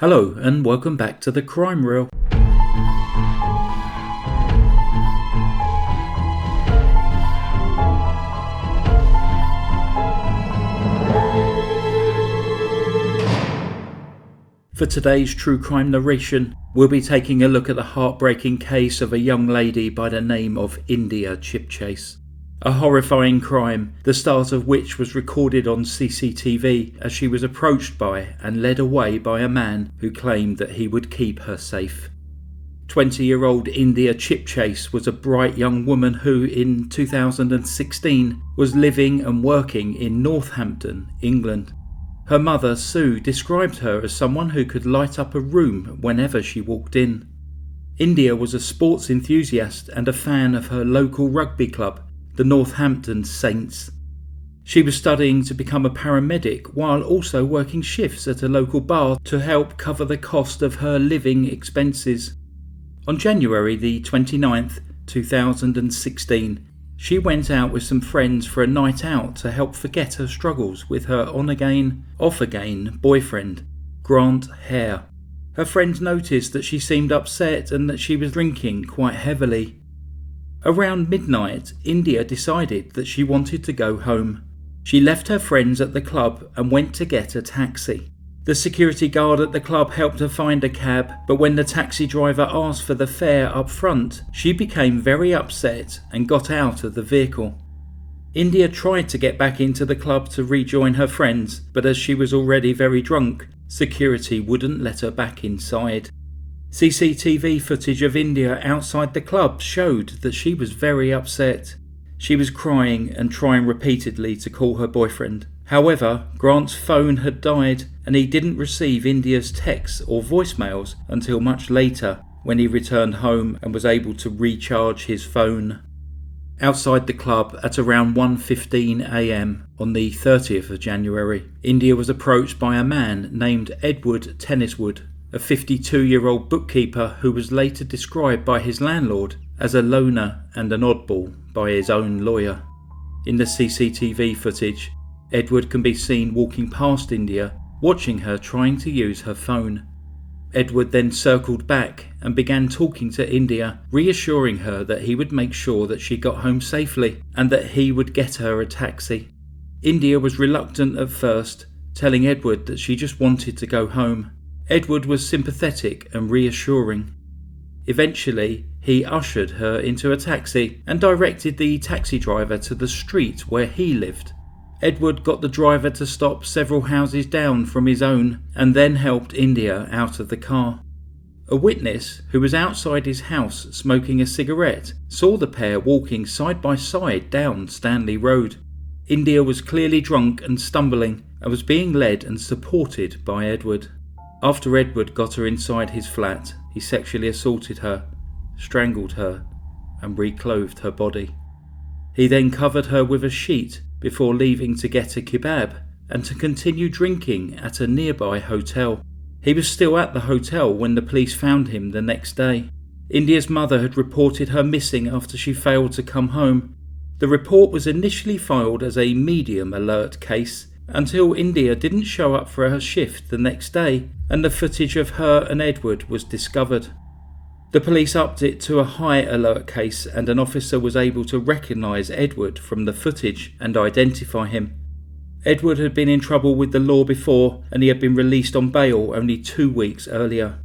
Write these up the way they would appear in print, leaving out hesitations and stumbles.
Hello and welcome back to the Crime Reel. For today's true crime narration, we'll be taking a look at the heartbreaking case of a young lady by the name of India Chipchase. A horrifying crime, the start of which was recorded on CCTV as she was approached by and led away by a man who claimed that he would keep her safe. 20-year-old India Chipchase was a bright young woman who, in 2016, was living and working in Northampton, England. Her mother, Sue, described her as someone who could light up a room whenever she walked in. India was a sports enthusiast and a fan of her local rugby club, the Northampton Saints. She was studying to become a paramedic while also working shifts at a local bar to help cover the cost of her living expenses. On January the 29th, 2016, she went out with some friends for a night out to help forget her struggles with her on-again, off-again boyfriend, Grant Hare. Her friends noticed that she seemed upset and that she was drinking quite heavily. Around midnight, India decided that she wanted to go home. She left her friends at the club and went to get a taxi. The security guard at the club helped her find a cab, but when the taxi driver asked for the fare up front, she became very upset and got out of the vehicle. India tried to get back into the club to rejoin her friends, but as she was already very drunk, security wouldn't let her back inside. CCTV footage of India outside the club showed that she was very upset. She was crying and trying repeatedly to call her boyfriend. However, Grant's phone had died and he didn't receive India's texts or voicemails until much later when he returned home and was able to recharge his phone. Outside the club at around 1:15 a.m. on the 30th of January, India was approached by a man named Edward Tenniswood, a 52-year-old bookkeeper who was later described by his landlord as a loner and an oddball by his own lawyer. In the CCTV footage, Edward can be seen walking past India, watching her trying to use her phone. Edward then circled back and began talking to India, reassuring her that he would make sure that she got home safely and that he would get her a taxi. India was reluctant at first, telling Edward that she just wanted to go home. Edward was sympathetic and reassuring. Eventually, he ushered her into a taxi and directed the taxi driver to the street where he lived. Edward got the driver to stop several houses down from his own and then helped India out of the car. A witness, who was outside his house smoking a cigarette, saw the pair walking side by side down Stanley Road. India was clearly drunk and stumbling and was being led and supported by Edward. After Edward got her inside his flat, he sexually assaulted her, strangled her, and reclothed her body. He then covered her with a sheet before leaving to get a kebab and to continue drinking at a nearby hotel. He was still at the hotel when the police found him the next day. India's mother had reported her missing after she failed to come home. The report was initially filed as a medium alert case until India didn't show up for her shift the next day and the footage of her and Edward was discovered. The police upped it to a high alert case and an officer was able to recognise Edward from the footage and identify him. Edward had been in trouble with the law before and he had been released on bail only 2 weeks earlier.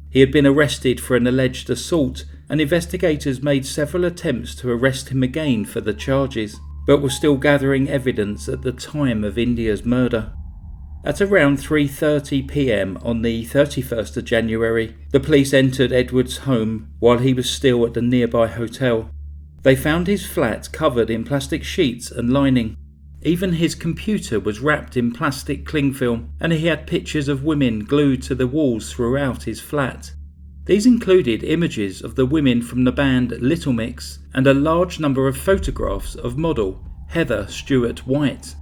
He had been arrested for an alleged assault and investigators made several attempts to arrest him again for the charges, but were still gathering evidence at the time of India's murder. At around 3:30 p.m. on the 31st of January, the police entered Edward's home while he was still at the nearby hotel. They found his flat covered in plastic sheets and lining. Even his computer was wrapped in plastic cling film, and he had pictures of women glued to the walls throughout his flat. These included images of the women from the band Little Mix and a large number of photographs of model Heather Stewart White.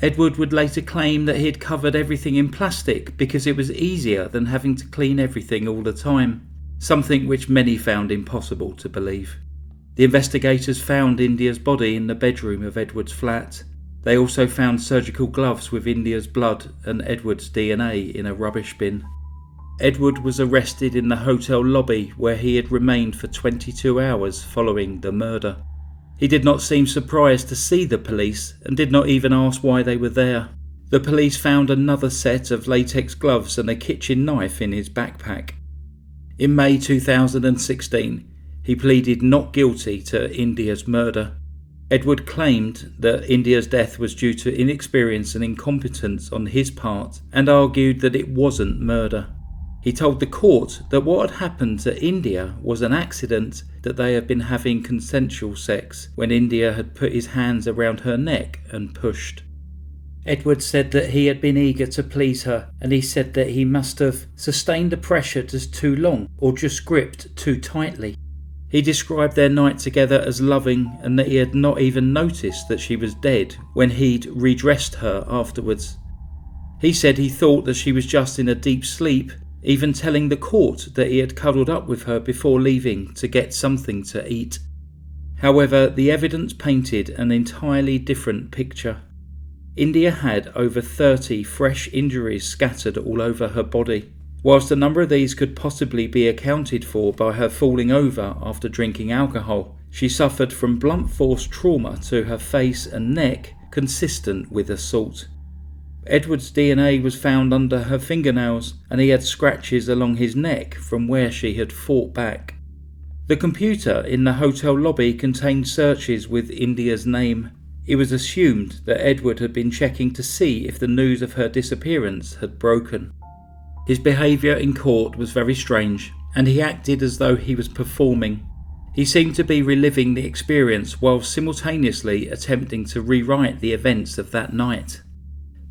Edward would later claim that he had covered everything in plastic because it was easier than having to clean everything all the time, something which many found impossible to believe. The investigators found India's body in the bedroom of Edward's flat. They also found surgical gloves with India's blood and Edward's DNA in a rubbish bin. Edward was arrested in the hotel lobby where he had remained for 22 hours following the murder. He did not seem surprised to see the police and did not even ask why they were there. The police found another set of latex gloves and a kitchen knife in his backpack. In May 2016, he pleaded not guilty to India's murder. Edward claimed that India's death was due to inexperience and incompetence on his part and argued that it wasn't murder. He told the court that what had happened to India was an accident, that they had been having consensual sex when India had put his hands around her neck and pushed. Edward said that he had been eager to please her, and he said that he must have sustained the pressure just too long or just gripped too tightly. He described their night together as loving and that he had not even noticed that she was dead when he'd redressed her afterwards. He said he thought that she was just in a deep sleep, even telling the court that he had cuddled up with her before leaving to get something to eat. However, the evidence painted an entirely different picture. India had over 30 fresh injuries scattered all over her body. Whilst a number of these could possibly be accounted for by her falling over after drinking alcohol, she suffered from blunt force trauma to her face and neck consistent with assault. Edward's DNA was found under her fingernails, and he had scratches along his neck from where she had fought back. The computer in the hotel lobby contained searches with India's name. It was assumed that Edward had been checking to see if the news of her disappearance had broken. His behaviour in court was very strange, and he acted as though he was performing. He seemed to be reliving the experience while simultaneously attempting to rewrite the events of that night.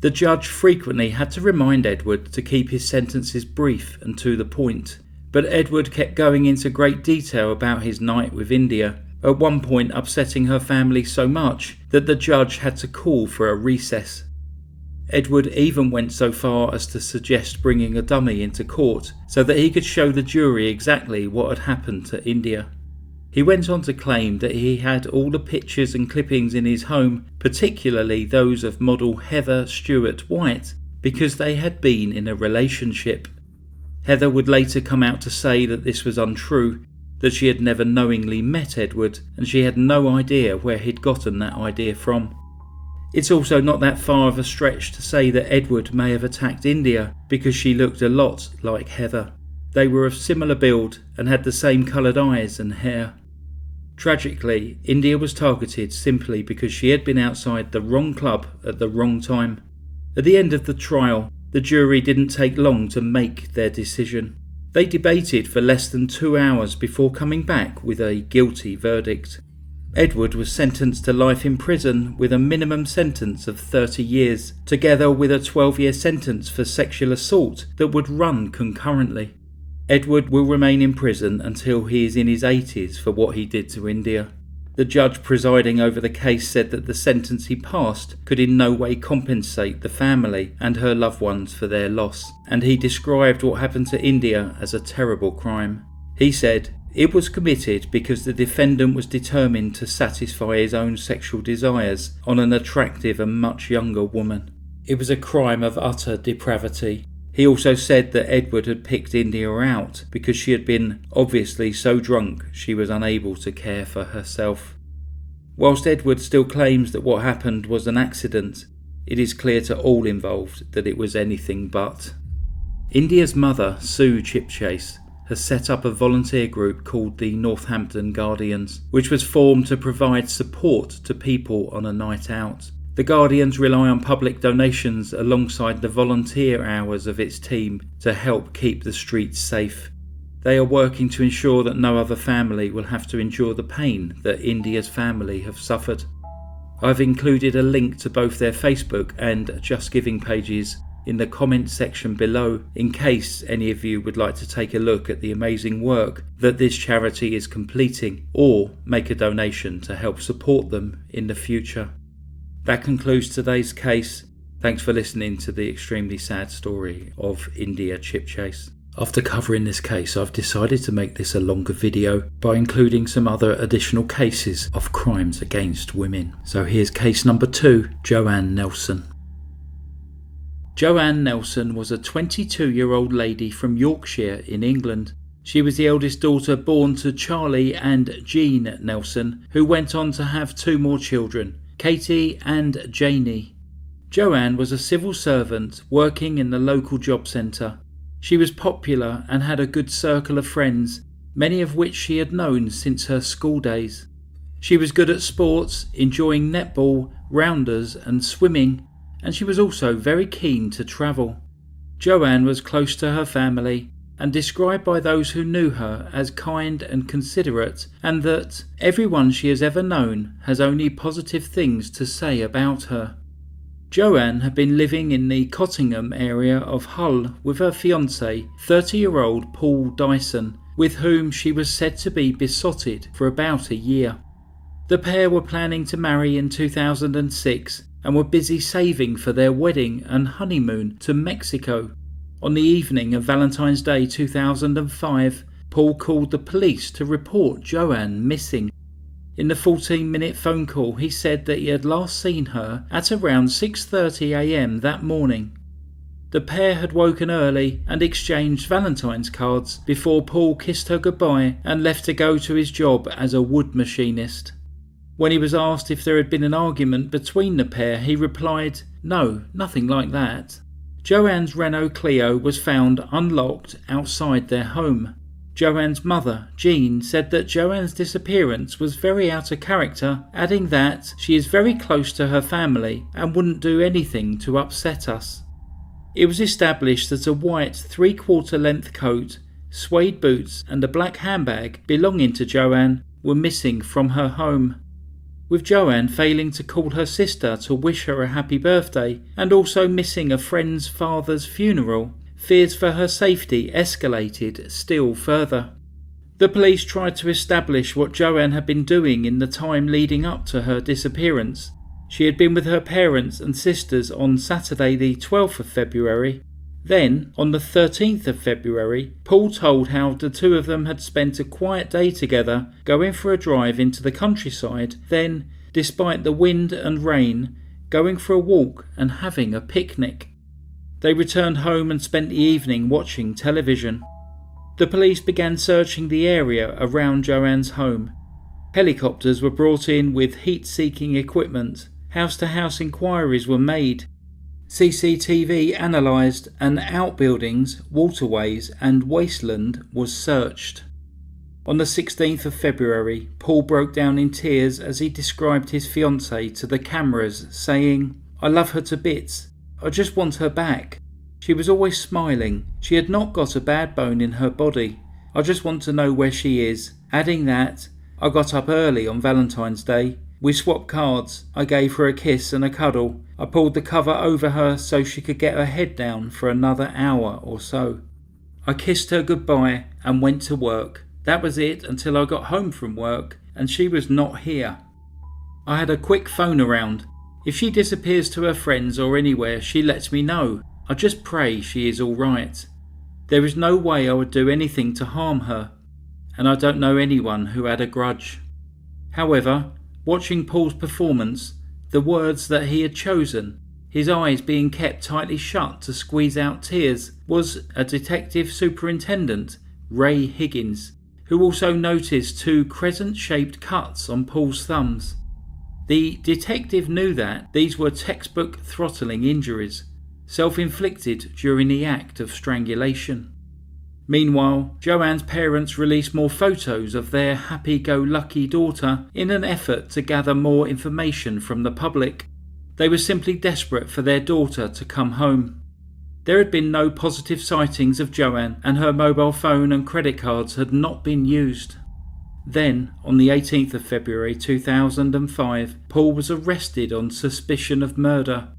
The judge frequently had to remind Edward to keep his sentences brief and to the point, but Edward kept going into great detail about his night with India, at one point upsetting her family so much that the judge had to call for a recess. Edward even went so far as to suggest bringing a dummy into court so that he could show the jury exactly what had happened to India. He went on to claim that he had all the pictures and clippings in his home, particularly those of model Heather Stewart White, because they had been in a relationship. Heather would later come out to say that this was untrue, that she had never knowingly met Edward and she had no idea where he'd gotten that idea from. It's also not that far of a stretch to say that Edward may have attacked India because she looked a lot like Heather. They were of similar build and had the same coloured eyes and hair. Tragically, India was targeted simply because she had been outside the wrong club at the wrong time. At the end of the trial, the jury didn't take long to make their decision. They debated for less than 2 hours before coming back with a guilty verdict. Edward was sentenced to life in prison with a minimum sentence of 30 years, together with a 12-year sentence for sexual assault that would run concurrently. Edward will remain in prison until he is in his 80s for what he did to India. The judge presiding over the case said that the sentence he passed could in no way compensate the family and her loved ones for their loss, and he described what happened to India as a terrible crime. He said, "It was committed because the defendant was determined to satisfy his own sexual desires on an attractive and much younger woman. It was a crime of utter depravity." He also said that Edward had picked India out because she had been obviously so drunk she was unable to care for herself. Whilst Edward still claims that what happened was an accident, it is clear to all involved that it was anything but. India's mother, Sue Chipchase, has set up a volunteer group called the Northampton Guardians, which was formed to provide support to people on a night out. The Guardians rely on public donations alongside the volunteer hours of its team to help keep the streets safe. They are working to ensure that no other family will have to endure the pain that India's family have suffered. I've included a link to both their Facebook and Just Giving pages in the comments section below in case any of you would like to take a look at the amazing work that this charity is completing or make a donation to help support them in the future. That concludes today's case. Thanks for listening to the extremely sad story of India Chipchase. After covering this case, I've decided to make this a longer video by including some other additional cases of crimes against women. So here's case number 2, Joanne Nelson. Joanne Nelson was a 22-year-old lady from Yorkshire in England. She was the eldest daughter born to Charlie and Jean Nelson, who went on to have 2 more children, Katie and Janie. Joanne was a civil servant working in the local job centre. She was popular and had a good circle of friends, many of which she had known since her school days. She was good at sports, enjoying netball, rounders and swimming, and she was also very keen to travel. Joanne was close to her family and described by those who knew her as kind and considerate, and that everyone she has ever known has only positive things to say about her. Joanne had been living in the Cottingham area of Hull with her fiancé, 30-year-old Paul Dyson, with whom she was said to be besotted for about a year. The pair were planning to marry in 2006 and were busy saving for their wedding and honeymoon to Mexico. On the evening of Valentine's Day 2005, Paul called the police to report Joanne missing. In the 14-minute phone call, he said that he had last seen her at around 6:30 a.m. that morning. The pair had woken early and exchanged Valentine's cards before Paul kissed her goodbye and left to go to his job as a wood machinist. When he was asked if there had been an argument between the pair, he replied, "No, nothing like that." Joanne's Renault Clio was found unlocked outside their home. Joanne's mother, Jean, said that Joanne's disappearance was very out of character, adding that she is very close to her family and wouldn't do anything to upset us. It was established that a white 3/4 length coat, suede boots and a black handbag belonging to Joanne were missing from her home. With Joanne failing to call her sister to wish her a happy birthday and also missing a friend's father's funeral, fears for her safety escalated still further. The police tried to establish what Joanne had been doing in the time leading up to her disappearance. She had been with her parents and sisters on Saturday the 12th of February. Then, on the 13th of February, Paul told how the 2 of them had spent a quiet day together, going for a drive into the countryside, then, despite the wind and rain, going for a walk and having a picnic. They returned home and spent the evening watching television. The police began searching the area around Joanne's home. Helicopters were brought in with heat-seeking equipment. House-to-house inquiries were made. CCTV analysed and outbuildings, waterways and wasteland was searched. On the 16th of February, Paul broke down in tears as he described his fiancée to the cameras, saying, "I love her to bits. I just want her back. She was always smiling. She had not got a bad bone in her body. I just want to know where she is," adding that, "I got up early on Valentine's Day. We swapped cards. I gave her a kiss and a cuddle. I pulled the cover over her so she could get her head down for another hour or so. I kissed her goodbye and went to work. That was it until I got home from work and she was not here. I had a quick phone around. If she disappears to her friends or anywhere, she lets me know. I just pray she is all right. There is no way I would do anything to harm her, and I don't know anyone who had a grudge." However, watching Paul's performance, the words that he had chosen, his eyes being kept tightly shut to squeeze out tears, was a detective superintendent, Ray Higgins, who also noticed 2 crescent-shaped cuts on Paul's thumbs. The detective knew that these were textbook throttling injuries, self-inflicted during the act of strangulation. Meanwhile, Joanne's parents released more photos of their happy-go-lucky daughter in an effort to gather more information from the public. They were simply desperate for their daughter to come home. There had been no positive sightings of Joanne, and her mobile phone and credit cards had not been used. Then, on the 18th of February 2005, Paul was arrested on suspicion of murder.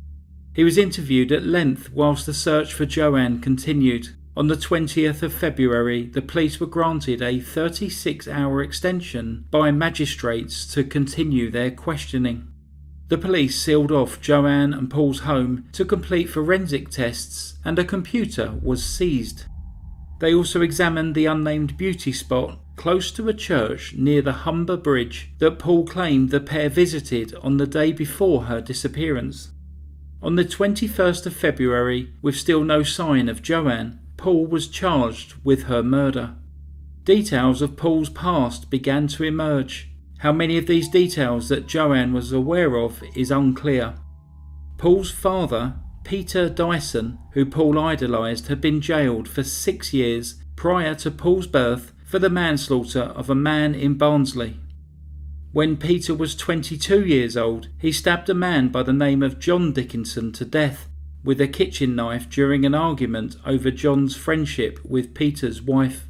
He was interviewed at length whilst the search for Joanne continued. On the 20th of February, the police were granted a 36-hour extension by magistrates to continue their questioning. The police sealed off Joanne and Paul's home to complete forensic tests, and a computer was seized. They also examined the unnamed beauty spot close to a church near the Humber Bridge that Paul claimed the pair visited on the day before her disappearance. On the 21st of February, with still no sign of Joanne, Paul was charged with her murder. Details of Paul's past began to emerge. How many of these details that Joanne was aware of is unclear. Paul's father, Peter Dyson, who Paul idolised, had been jailed for 6 years prior to Paul's birth for the manslaughter of a man in Barnsley. When Peter was 22 years old, he stabbed a man by the name of John Dickinson to death with a kitchen knife during an argument over John's friendship with Peter's wife.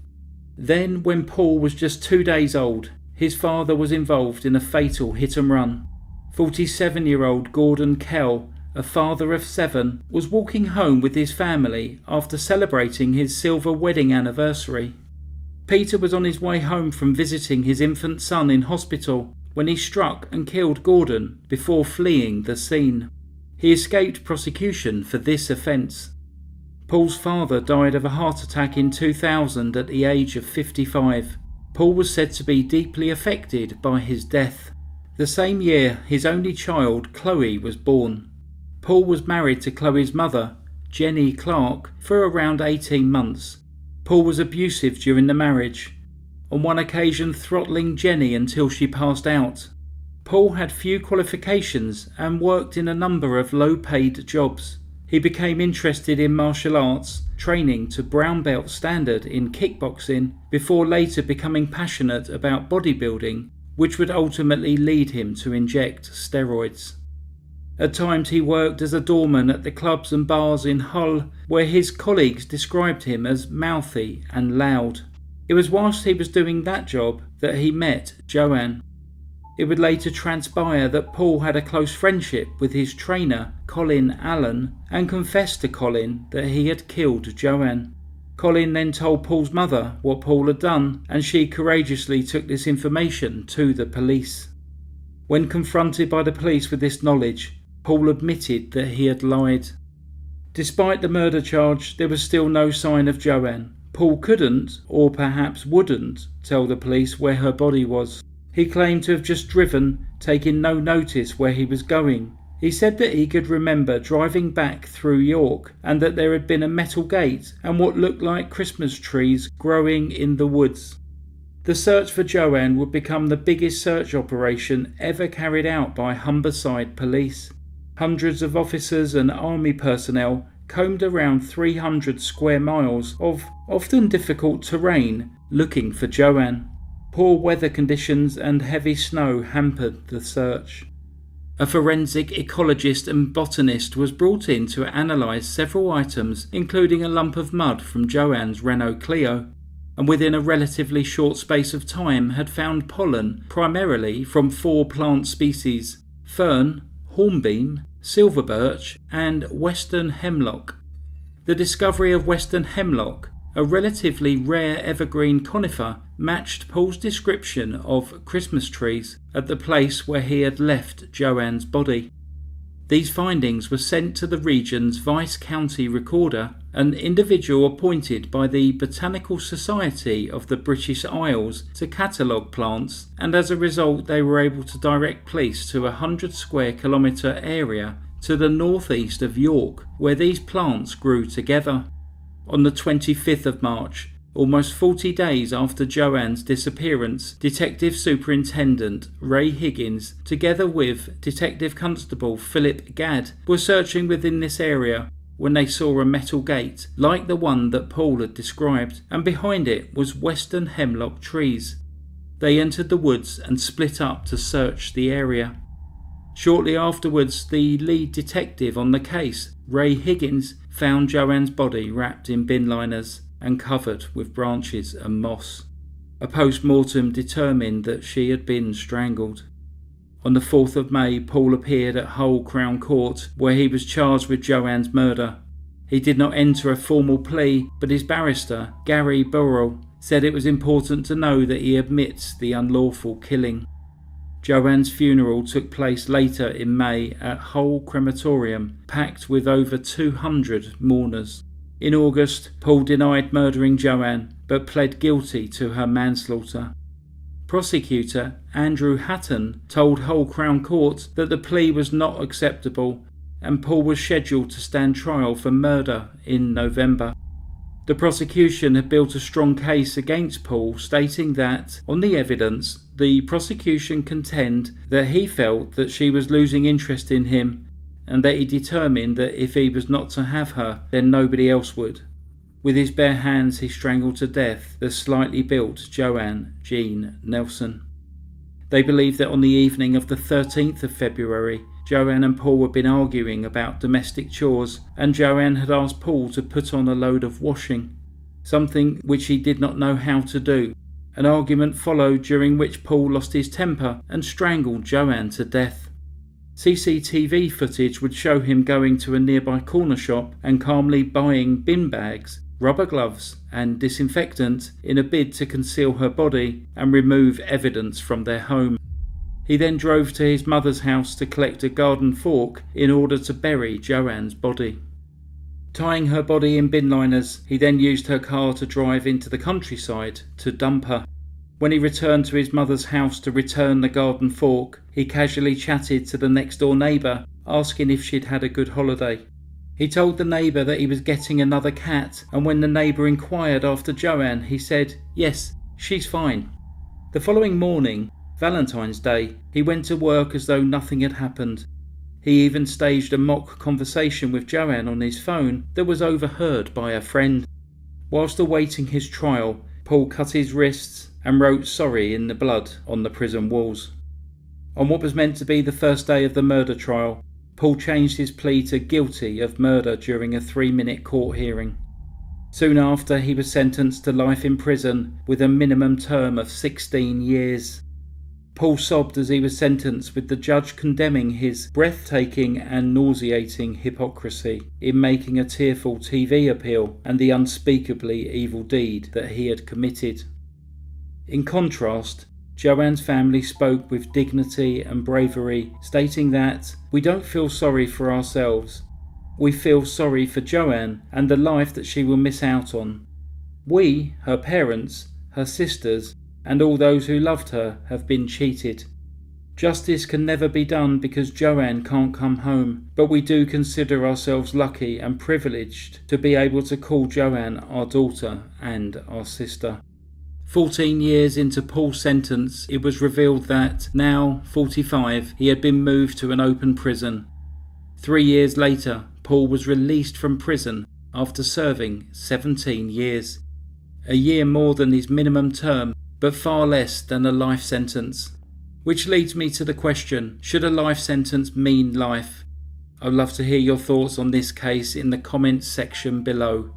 Then, when Paul was just 2 days old, his father was involved in a fatal hit-and-run. 47-year-old Gordon Kell, a father of 7, was walking home with his family after celebrating his silver wedding anniversary. Peter was on his way home from visiting his infant son in hospital when he struck and killed Gordon before fleeing the scene. He escaped prosecution for this offence. Paul's father died of a heart attack in 2000 at the age of 55. Paul was said to be deeply affected by his death. The same year, his only child, Chloe, was born. Paul was married to Chloe's mother, Jenny Clark, for around 18 months. Paul was abusive during the marriage, on one occasion throttling Jenny until she passed out. Paul had few qualifications and worked in a number of low-paid jobs. He became interested in martial arts, training to brown belt standard in kickboxing, before later becoming passionate about bodybuilding, which would ultimately lead him to inject steroids. At times he worked as a doorman at the clubs and bars in Hull, where his colleagues described him as mouthy and loud. It was whilst he was doing that job that he met Joanne. It would later transpire that Paul had a close friendship with his trainer, Colin Allen, and confessed to Colin that he had killed Joanne. Colin then told Paul's mother what Paul had done, and she courageously took this information to the police. When confronted by the police with this knowledge, Paul admitted that he had lied. Despite the murder charge, there was still no sign of Joanne. Paul couldn't, or perhaps wouldn't, tell the police where her body was. He claimed to have just driven, taking no notice where he was going. He said that he could remember driving back through York and that there had been a metal gate and what looked like Christmas trees growing in the woods. The search for Joanne would become the biggest search operation ever carried out by Humberside Police. Hundreds of officers and army personnel combed around 300 square miles of often difficult terrain looking for Joanne. Poor weather conditions and heavy snow hampered the search. A forensic ecologist and botanist was brought in to analyse several items, including a lump of mud from Joanne's Renault Clio, and within a relatively short space of time had found pollen primarily from 4 plant species: fern, hornbeam, silver birch and western hemlock. The discovery of western hemlock, a relatively rare evergreen conifer, matched Paul's description of Christmas trees at the place where he had left Joanne's body. These findings were sent to the region's Vice County Recorder, an individual appointed by the Botanical Society of the British Isles to catalogue plants, and as a result they were able to direct police to a 100 square kilometre area to the northeast of York, where these plants grew together. On the 25th of March, almost 40 days after Joanne's disappearance, Detective Superintendent Ray Higgins, together with Detective Constable Philip Gadd, were searching within this area when they saw a metal gate, like the one that Paul had described, and behind it was western hemlock trees. They entered the woods and split up to search the area. Shortly afterwards, the lead detective on the case, Ray Higgins, found Joanne's body wrapped in bin liners and covered with branches and moss. A post-mortem determined that she had been strangled. On the 4th of May, Paul appeared at Hull Crown Court, where he was charged with Joanne's murder. He did not enter a formal plea, but his barrister, Gary Burrell, said it was important to know that he admits the unlawful killing. Joanne's funeral took place later in May at Hull Crematorium, packed with over 200 mourners. In August, Paul denied murdering Joanne, but pled guilty to her manslaughter. Prosecutor Andrew Hatton told Hull Crown Court that the plea was not acceptable, and Paul was scheduled to stand trial for murder in November. The prosecution had built a strong case against Paul, stating that, on the evidence, the prosecution contend that he felt that she was losing interest in him, and that he determined that if he was not to have her, then nobody else would. With his bare hands he strangled to death the slightly built Joanne Nelson. They believe that on the evening of the 13th of February, Joanne and Paul had been arguing about domestic chores, and Joanne had asked Paul to put on a load of washing, something which he did not know how to do. An argument followed during which Paul lost his temper and strangled Joanne to death. CCTV footage would show him going to a nearby corner shop and calmly buying bin bags, rubber gloves and disinfectant in a bid to conceal her body and remove evidence from their home. He then drove to his mother's house to collect a garden fork in order to bury Joanne's body. Tying her body in bin liners, he then used her car to drive into the countryside to dump her. When he returned to his mother's house to return the garden fork, he casually chatted to the next door neighbour, asking if she'd had a good holiday. He told the neighbour that he was getting another cat, and when the neighbour inquired after Joanne, he said, "Yes, she's fine." The following morning, Valentine's Day, he went to work as though nothing had happened. He even staged a mock conversation with Joanne on his phone that was overheard by a friend. Whilst awaiting his trial, Paul cut his wrists and wrote "sorry" in the blood on the prison walls. On what was meant to be the first day of the murder trial, Paul changed his plea to guilty of murder during a 3-minute court hearing. Soon after, he was sentenced to life in prison with a minimum term of 16 years. Paul sobbed as he was sentenced, with the judge condemning his breathtaking and nauseating hypocrisy in making a tearful TV appeal and the unspeakably evil deed that he had committed. In contrast, Joanne's family spoke with dignity and bravery, stating that, "We don't feel sorry for ourselves. We feel sorry for Joanne and the life that she will miss out on. We, her parents, her sisters, and all those who loved her have been cheated. Justice can never be done because Joanne can't come home, but we do consider ourselves lucky and privileged to be able to call Joanne our daughter and our sister." 14 years into Paul's sentence, it was revealed that, now 45, he had been moved to an open prison. 3 years later, Paul was released from prison after serving 17 years. A year more than his minimum term, but far less than a life sentence. Which leads me to the question, should a life sentence mean life? I'd love to hear your thoughts on this case in the comments section below.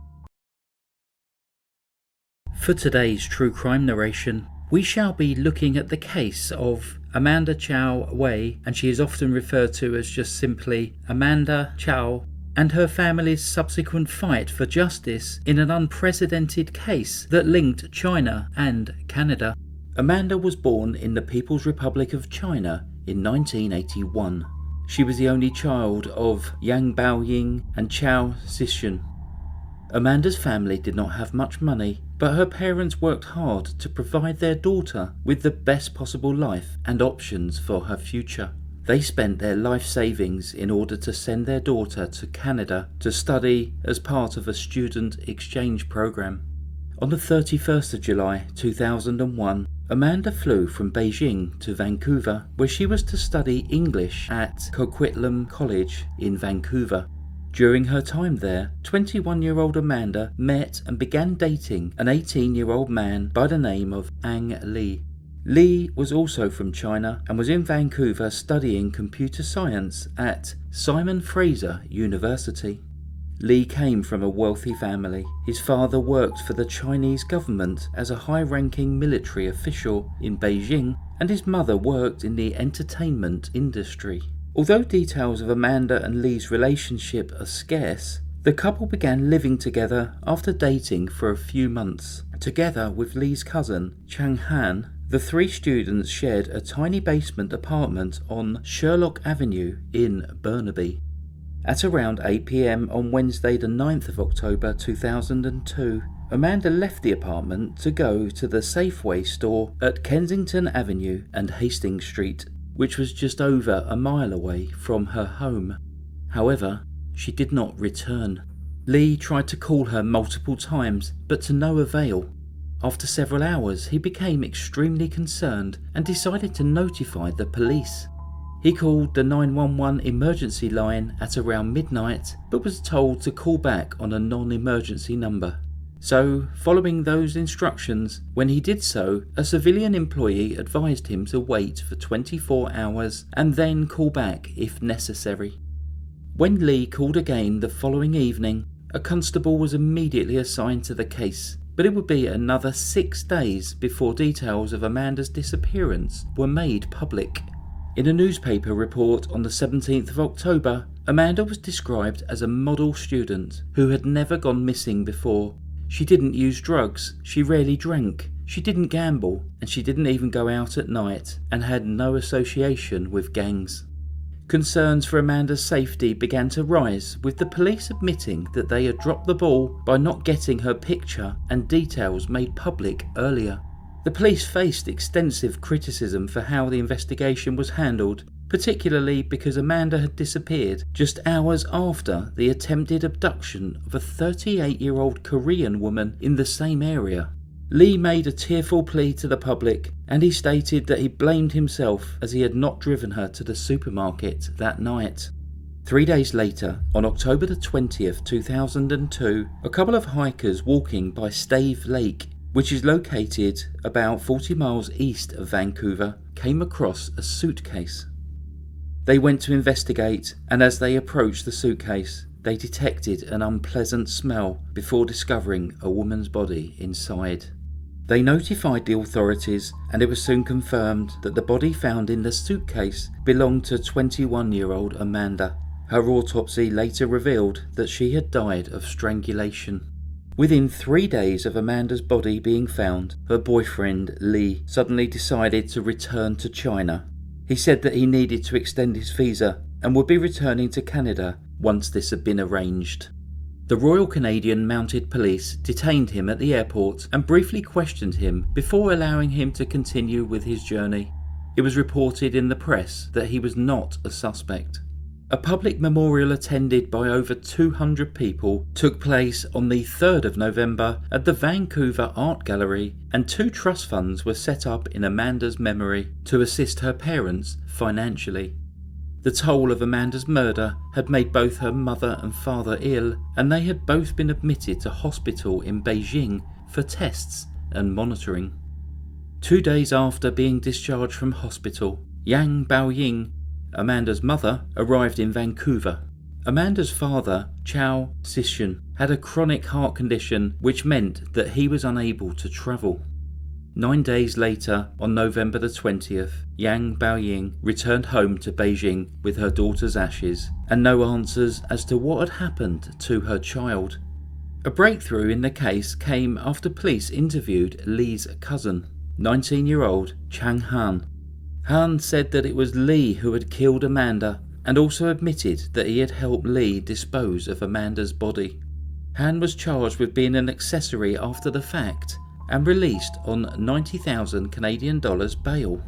For today's true crime narration, we shall be looking at the case of Amanda Zhao Wei, and she is often referred to as just simply Amanda Zhao, and her family's subsequent fight for justice in an unprecedented case that linked China and Canada. Amanda was born in the People's Republic of China in 1981. She was the only child of Yang Baoying and Chao Zixun. Amanda's family did not have much money, but her parents worked hard to provide their daughter with the best possible life and options for her future. They spent their life savings in order to send their daughter to Canada to study as part of a student exchange program. On the 31st of July 2001, Amanda flew from Beijing to Vancouver, where she was to study English at Coquitlam College in Vancouver. During her time there, 21-year-old Amanda met and began dating an 18-year-old man by the name of Ang Lee. Lee was also from China and was in Vancouver studying computer science at Simon Fraser University. Lee came from a wealthy family. His father worked for the Chinese government as a high-ranking military official in Beijing, and his mother worked in the entertainment industry. Although details of Amanda and Lee's relationship are scarce, the couple began living together after dating for a few months. Together with Lee's cousin, Chang Han, the three students shared a tiny basement apartment on Sherlock Avenue in Burnaby. At around 8 p.m. on Wednesday the 9th of October 2002, Amanda left the apartment to go to the Safeway store at Kensington Avenue and Hastings Street, which was just over a mile away from her home. However, she did not return. Lee tried to call her multiple times, but to no avail. After several hours, he became extremely concerned and decided to notify the police. He called the 911 emergency line at around midnight, but was told to call back on a non-emergency number. So, following those instructions, when he did so, a civilian employee advised him to wait for 24 hours and then call back if necessary. When Lee called again the following evening, a constable was immediately assigned to the case, but it would be another 6 days before details of Amanda's disappearance were made public. In a newspaper report on the 17th of October, Amanda was described as a model student who had never gone missing before. She didn't use drugs, she rarely drank, she didn't gamble, and she didn't even go out at night, and had no association with gangs. Concerns for Amanda's safety began to rise, with the police admitting that they had dropped the ball by not getting her picture and details made public earlier. The police faced extensive criticism for how the investigation was handled, particularly because Amanda had disappeared just hours after the attempted abduction of a 38-year-old Korean woman in the same area. Lee made a tearful plea to the public, and he stated that he blamed himself as he had not driven her to the supermarket that night. 3 days later, on October the 20th, 2002, a couple of hikers walking by Stave Lake, which is located about 40 miles east of Vancouver, came across a suitcase. They went to investigate, and as they approached the suitcase, they detected an unpleasant smell before discovering a woman's body inside. They notified the authorities, and it was soon confirmed that the body found in the suitcase belonged to 21-year-old Amanda. Her autopsy later revealed that she had died of strangulation. Within 3 days of Amanda's body being found, her boyfriend, Lee, suddenly decided to return to China. He said that he needed to extend his visa and would be returning to Canada once this had been arranged. The Royal Canadian Mounted Police detained him at the airport and briefly questioned him before allowing him to continue with his journey. It was reported in the press that he was not a suspect. A public memorial attended by over 200 people took place on the 3rd of November at the Vancouver Art Gallery, and 2 trust funds were set up in Amanda's memory to assist her parents financially. The toll of Amanda's murder had made both her mother and father ill, and they had both been admitted to hospital in Beijing for tests and monitoring. 2 days after being discharged from hospital, Yang Baoying, Amanda's mother, arrived in Vancouver. Amanda's father, Zhao, had a chronic heart condition which meant that he was unable to travel. 9 days later, on November the 20th, Yang Baoying returned home to Beijing with her daughter's ashes and no answers as to what had happened to her child. A breakthrough in the case came after police interviewed Lee's cousin, 19-year-old Chang Han. Han said that it was Lee who had killed Amanda and also admitted that he had helped Lee dispose of Amanda's body. Han was charged with being an accessory after the fact and released on 90,000 Canadian dollars bail.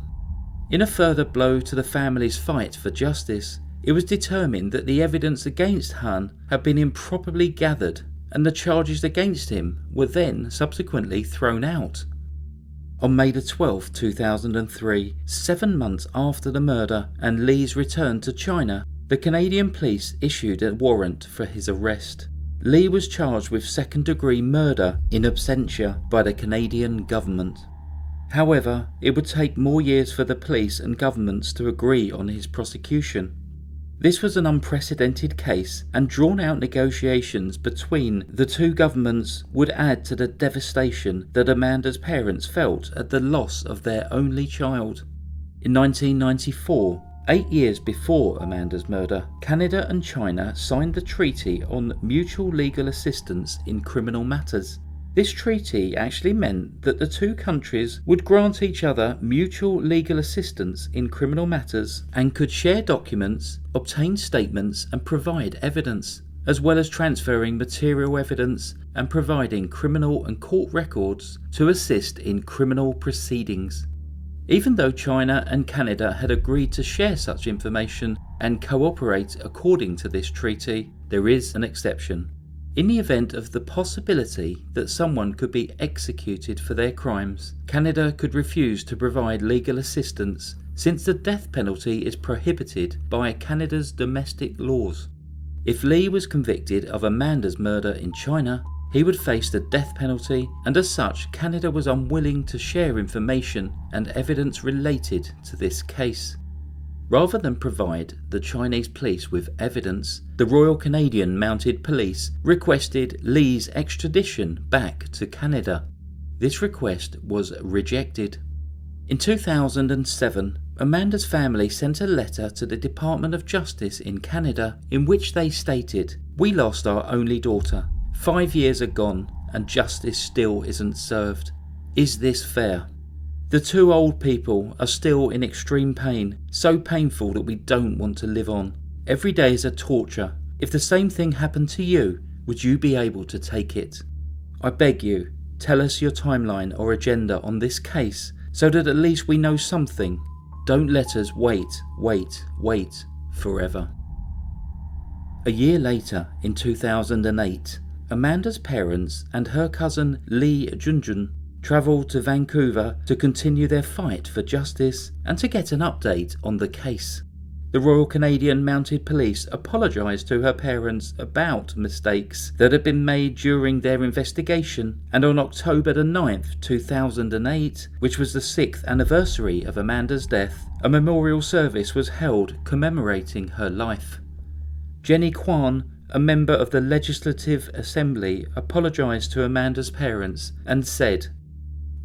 In a further blow to the family's fight for justice, it was determined that the evidence against Han had been improperly gathered, and the charges against him were then subsequently thrown out. On May 12, 2003, 7 months after the murder and Lee's return to China, the Canadian police issued a warrant for his arrest. Lee was charged with second-degree murder in absentia by the Canadian government. However, it would take more years for the police and governments to agree on his prosecution. This was an unprecedented case, and drawn-out negotiations between the two governments would add to the devastation that Amanda's parents felt at the loss of their only child. In 1994, 8 years before Amanda's murder, Canada and China signed the Treaty on Mutual Legal Assistance in Criminal Matters. This treaty actually meant that the two countries would grant each other mutual legal assistance in criminal matters and could share documents, obtain statements and provide evidence, as well as transferring material evidence and providing criminal and court records to assist in criminal proceedings. Even though China and Canada had agreed to share such information, and cooperate according to this treaty, there is an exception. In the event of the possibility that someone could be executed for their crimes, Canada could refuse to provide legal assistance, since the death penalty is prohibited by Canada's domestic laws. If Lee was convicted of Amanda's murder in China, he would face the death penalty, and as such, Canada was unwilling to share information and evidence related to this case. Rather than provide the Chinese police with evidence, the Royal Canadian Mounted Police requested Lee's extradition back to Canada. This request was rejected. In 2007, Amanda's family sent a letter to the Department of Justice in Canada in which they stated, "We lost our only daughter. 5 years are gone and justice still isn't served. Is this fair? The two old people are still in extreme pain, so painful that we don't want to live on. Every day is a torture. If the same thing happened to you, would you be able to take it? I beg you, tell us your timeline or agenda on this case so that at least we know something. Don't let us wait forever." A year later, in 2008, Amanda's parents and her cousin Lee Junjun travelled to Vancouver to continue their fight for justice and to get an update on the case. The Royal Canadian Mounted Police apologised to her parents about mistakes that had been made during their investigation, and on October the 9th, 2008, which was the 6th anniversary of Amanda's death, a memorial service was held commemorating her life. Jenny Kwan, a member of the Legislative Assembly, apologised to Amanda's parents and said,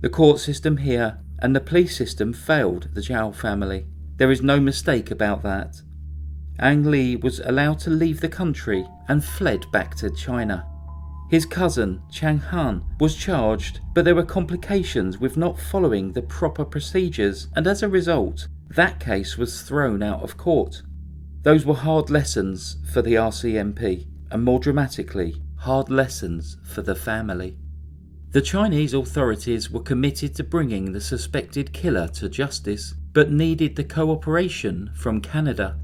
"The court system here and the police system failed the Zhao family. There is no mistake about that." Ang Lee was allowed to leave the country and fled back to China. His cousin, Chang Han, was charged, but there were complications with not following the proper procedures, and as a result, that case was thrown out of court. Those were hard lessons for the RCMP, and more dramatically, hard lessons for the family. The Chinese authorities were committed to bringing the suspected killer to justice, but needed the cooperation from Canada.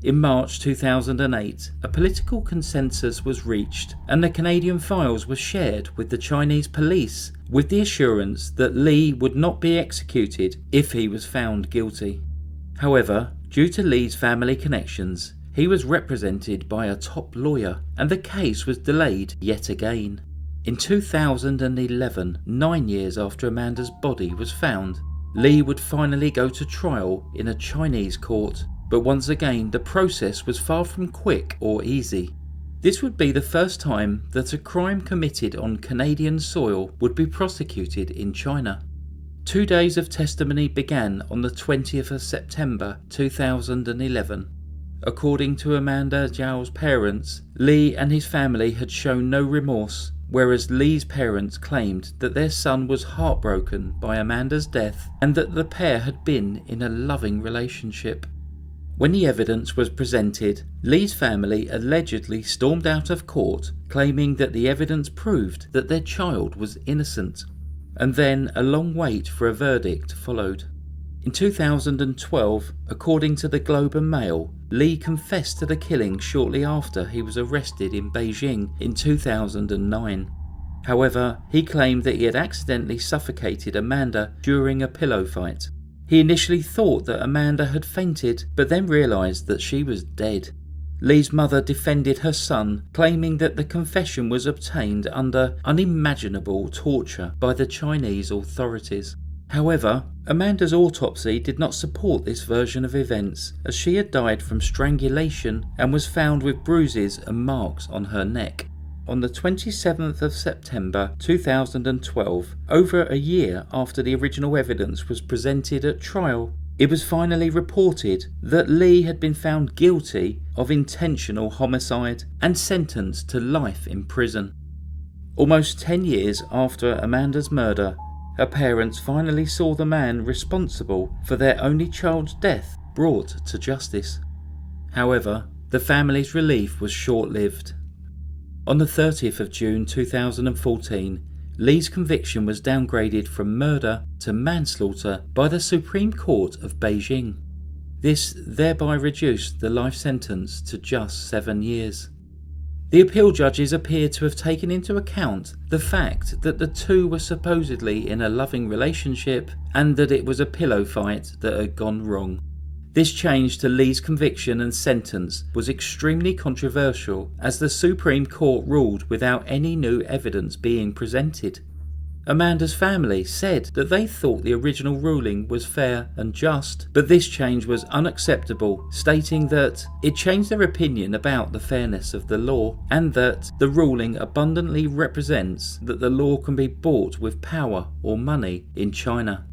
In March 2008, a political consensus was reached, and the Canadian files were shared with the Chinese police, with the assurance that Lee would not be executed if he was found guilty. However, due to Lee's family connections, he was represented by a top lawyer, and the case was delayed yet again. In 2011, 9 years after Amanda's body was found, Lee would finally go to trial in a Chinese court, but once again the process was far from quick or easy. This would be the first time that a crime committed on Canadian soil would be prosecuted in China. 2 days of testimony began on the 20th of September 2011. According to Amanda Zhao's parents, Lee and his family had shown no remorse, whereas Lee's parents claimed that their son was heartbroken by Amanda's death and that the pair had been in a loving relationship. When the evidence was presented, Lee's family allegedly stormed out of court, claiming that the evidence proved that their child was innocent, and then a long wait for a verdict followed. In 2012, according to the Globe and Mail, Lee confessed to the killing shortly after he was arrested in Beijing in 2009. However, he claimed that he had accidentally suffocated Amanda during a pillow fight. He initially thought that Amanda had fainted, but then realised that she was dead. Lee's mother defended her son, claiming that the confession was obtained under unimaginable torture by the Chinese authorities. However, Amanda's autopsy did not support this version of events, as she had died from strangulation and was found with bruises and marks on her neck. On the 27th of September 2012, over a year after the original evidence was presented at trial, it was finally reported that Lee had been found guilty of intentional homicide and sentenced to life in prison. Almost 10 years after Amanda's murder, her parents finally saw the man responsible for their only child's death brought to justice. However, the family's relief was short-lived. On the 30th of June 2014, Lee's conviction was downgraded from murder to manslaughter by the Supreme Court of Beijing. This thereby reduced the life sentence to just 7 years. The appeal judges appear to have taken into account the fact that the two were supposedly in a loving relationship and that it was a pillow fight that had gone wrong. This change to Lee's conviction and sentence was extremely controversial, as the Supreme Court ruled without any new evidence being presented. Amanda's family said that they thought the original ruling was fair and just, but this change was unacceptable, stating that it changed their opinion about the fairness of the law and that the ruling abundantly represents that the law can be bought with power or money in China.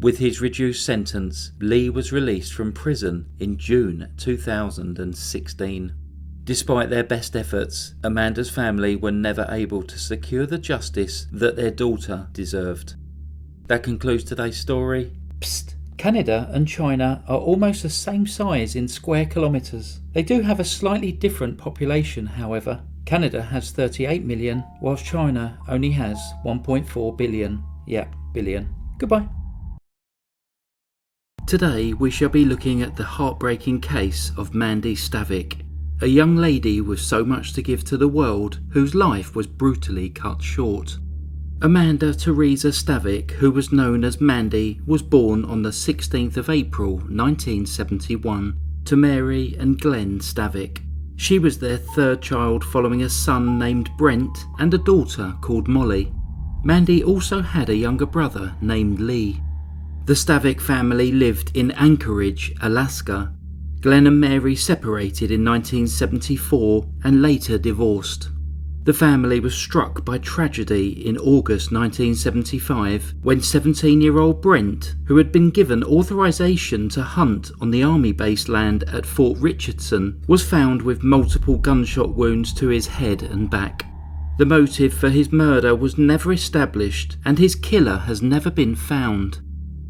With his reduced sentence, Lee was released from prison in June 2016. Despite their best efforts, Amanda's family were never able to secure the justice that their daughter deserved. That concludes today's story. Psst! Canada and China are almost the same size in square kilometres. They do have a slightly different population, however. Canada has 38 million, whilst China only has 1.4 billion. Yeah, billion. Goodbye. Today we shall be looking at the heartbreaking case of Mandy Stavik, a young lady with so much to give to the world whose life was brutally cut short. Amanda Teresa Stavik, who was known as Mandy, was born on the 16th of April 1971 to Mary and Glenn Stavik. She was their third child following a son named Brent and a daughter called Molly. Mandy also had a younger brother named Lee. The Stavik family lived in Anchorage, Alaska. Glenn and Mary separated in 1974 and later divorced. The family was struck by tragedy in August 1975 when 17-year-old Brent, who had been given authorization to hunt on the army-based land at Fort Richardson, was found with multiple gunshot wounds to his head and back. The motive for his murder was never established and his killer has never been found.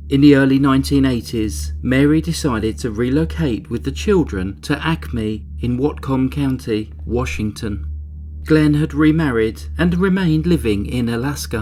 In the early 1980s, Mary decided to relocate with the children to Acme in Whatcom County, Washington. Glenn had remarried and remained living in Alaska.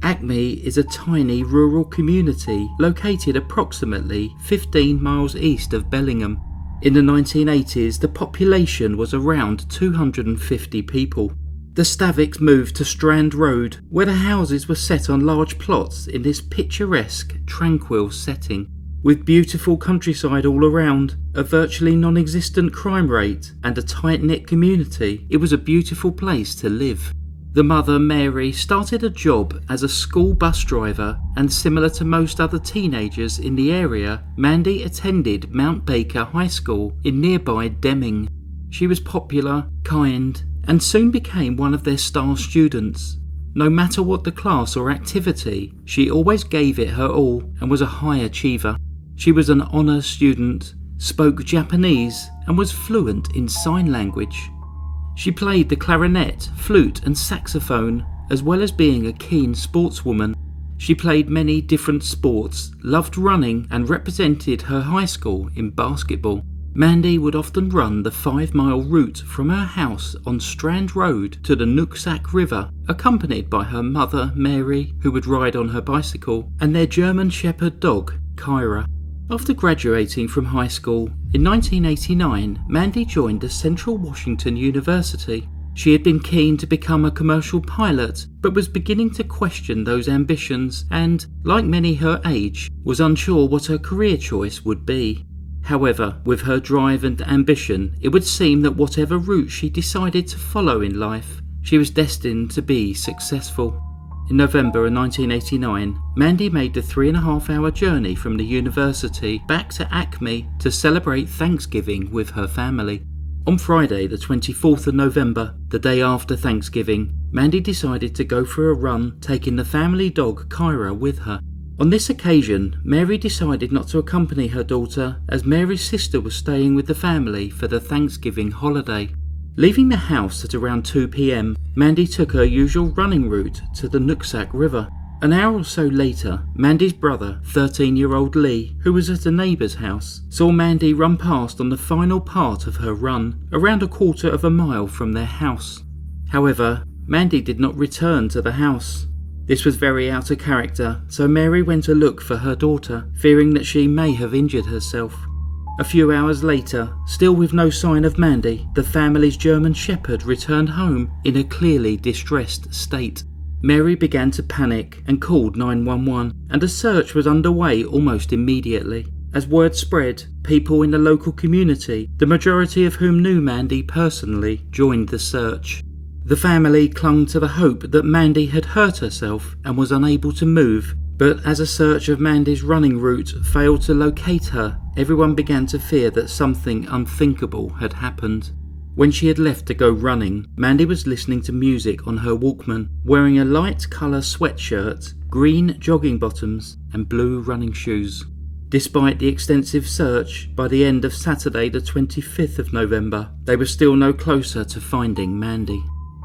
Acme is a tiny rural community located approximately 15 miles east of Bellingham. In the 1980s, the population was around 250 people. The Staviks moved to Strand Road, where the houses were set on large plots in this picturesque, tranquil setting. With beautiful countryside all around, a virtually non-existent crime rate, and a tight-knit community, it was a beautiful place to live. The mother, Mary, started a job as a school bus driver, and similar to most other teenagers in the area, Mandy attended Mount Baker High School in nearby Deming. She was popular, kind, and soon became one of their star students. No matter what the class or activity, she always gave it her all and was a high achiever. She was an honours student, spoke Japanese, and was fluent in sign language. She played the clarinet, flute and saxophone, as well as being a keen sportswoman. She played many different sports, loved running, and represented her high school in basketball. Mandy would often run the 5-mile route from her house on Strand Road to the Nooksack River, accompanied by her mother, Mary, who would ride on her bicycle, and their German Shepherd dog, Kyra. After graduating from high school, in 1989, Mandy joined the Central Washington University. She had been keen to become a commercial pilot, but was beginning to question those ambitions and, like many her age, was unsure what her career choice would be. However, with her drive and ambition, it would seem that whatever route she decided to follow in life, she was destined to be successful. In November of 1989, Mandy made the 3.5-hour journey from the university back to Acme to celebrate Thanksgiving with her family. On Friday, the 24th of November, the day after Thanksgiving, Mandy decided to go for a run, taking the family dog Kyra with her. On this occasion, Mary decided not to accompany her daughter as Mary's sister was staying with the family for the Thanksgiving holiday. Leaving the house at around 2 p.m, Mandy took her usual running route to the Nooksack River. An hour or so later, Mandy's brother, 13-year-old Lee, who was at a neighbour's house, saw Mandy run past on the final part of her run, around 1/4 of a mile from their house. However, Mandy did not return to the house. This was very out of character, so Mary went to look for her daughter, fearing that she may have injured herself. A few hours later, still with no sign of Mandy, the family's German Shepherd returned home in a clearly distressed state. Mary began to panic and called 911, and a search was underway almost immediately. As word spread, people in the local community, the majority of whom knew Mandy personally, joined the search. The family clung to the hope that Mandy had hurt herself and was unable to move, but as a search of Mandy's running route failed to locate her, everyone began to fear that something unthinkable had happened. When she had left to go running, Mandy was listening to music on her Walkman, wearing a light colour sweatshirt, green jogging bottoms and blue running shoes. Despite the extensive search, by the end of Saturday the 25th of November, they were still no closer to finding Mandy.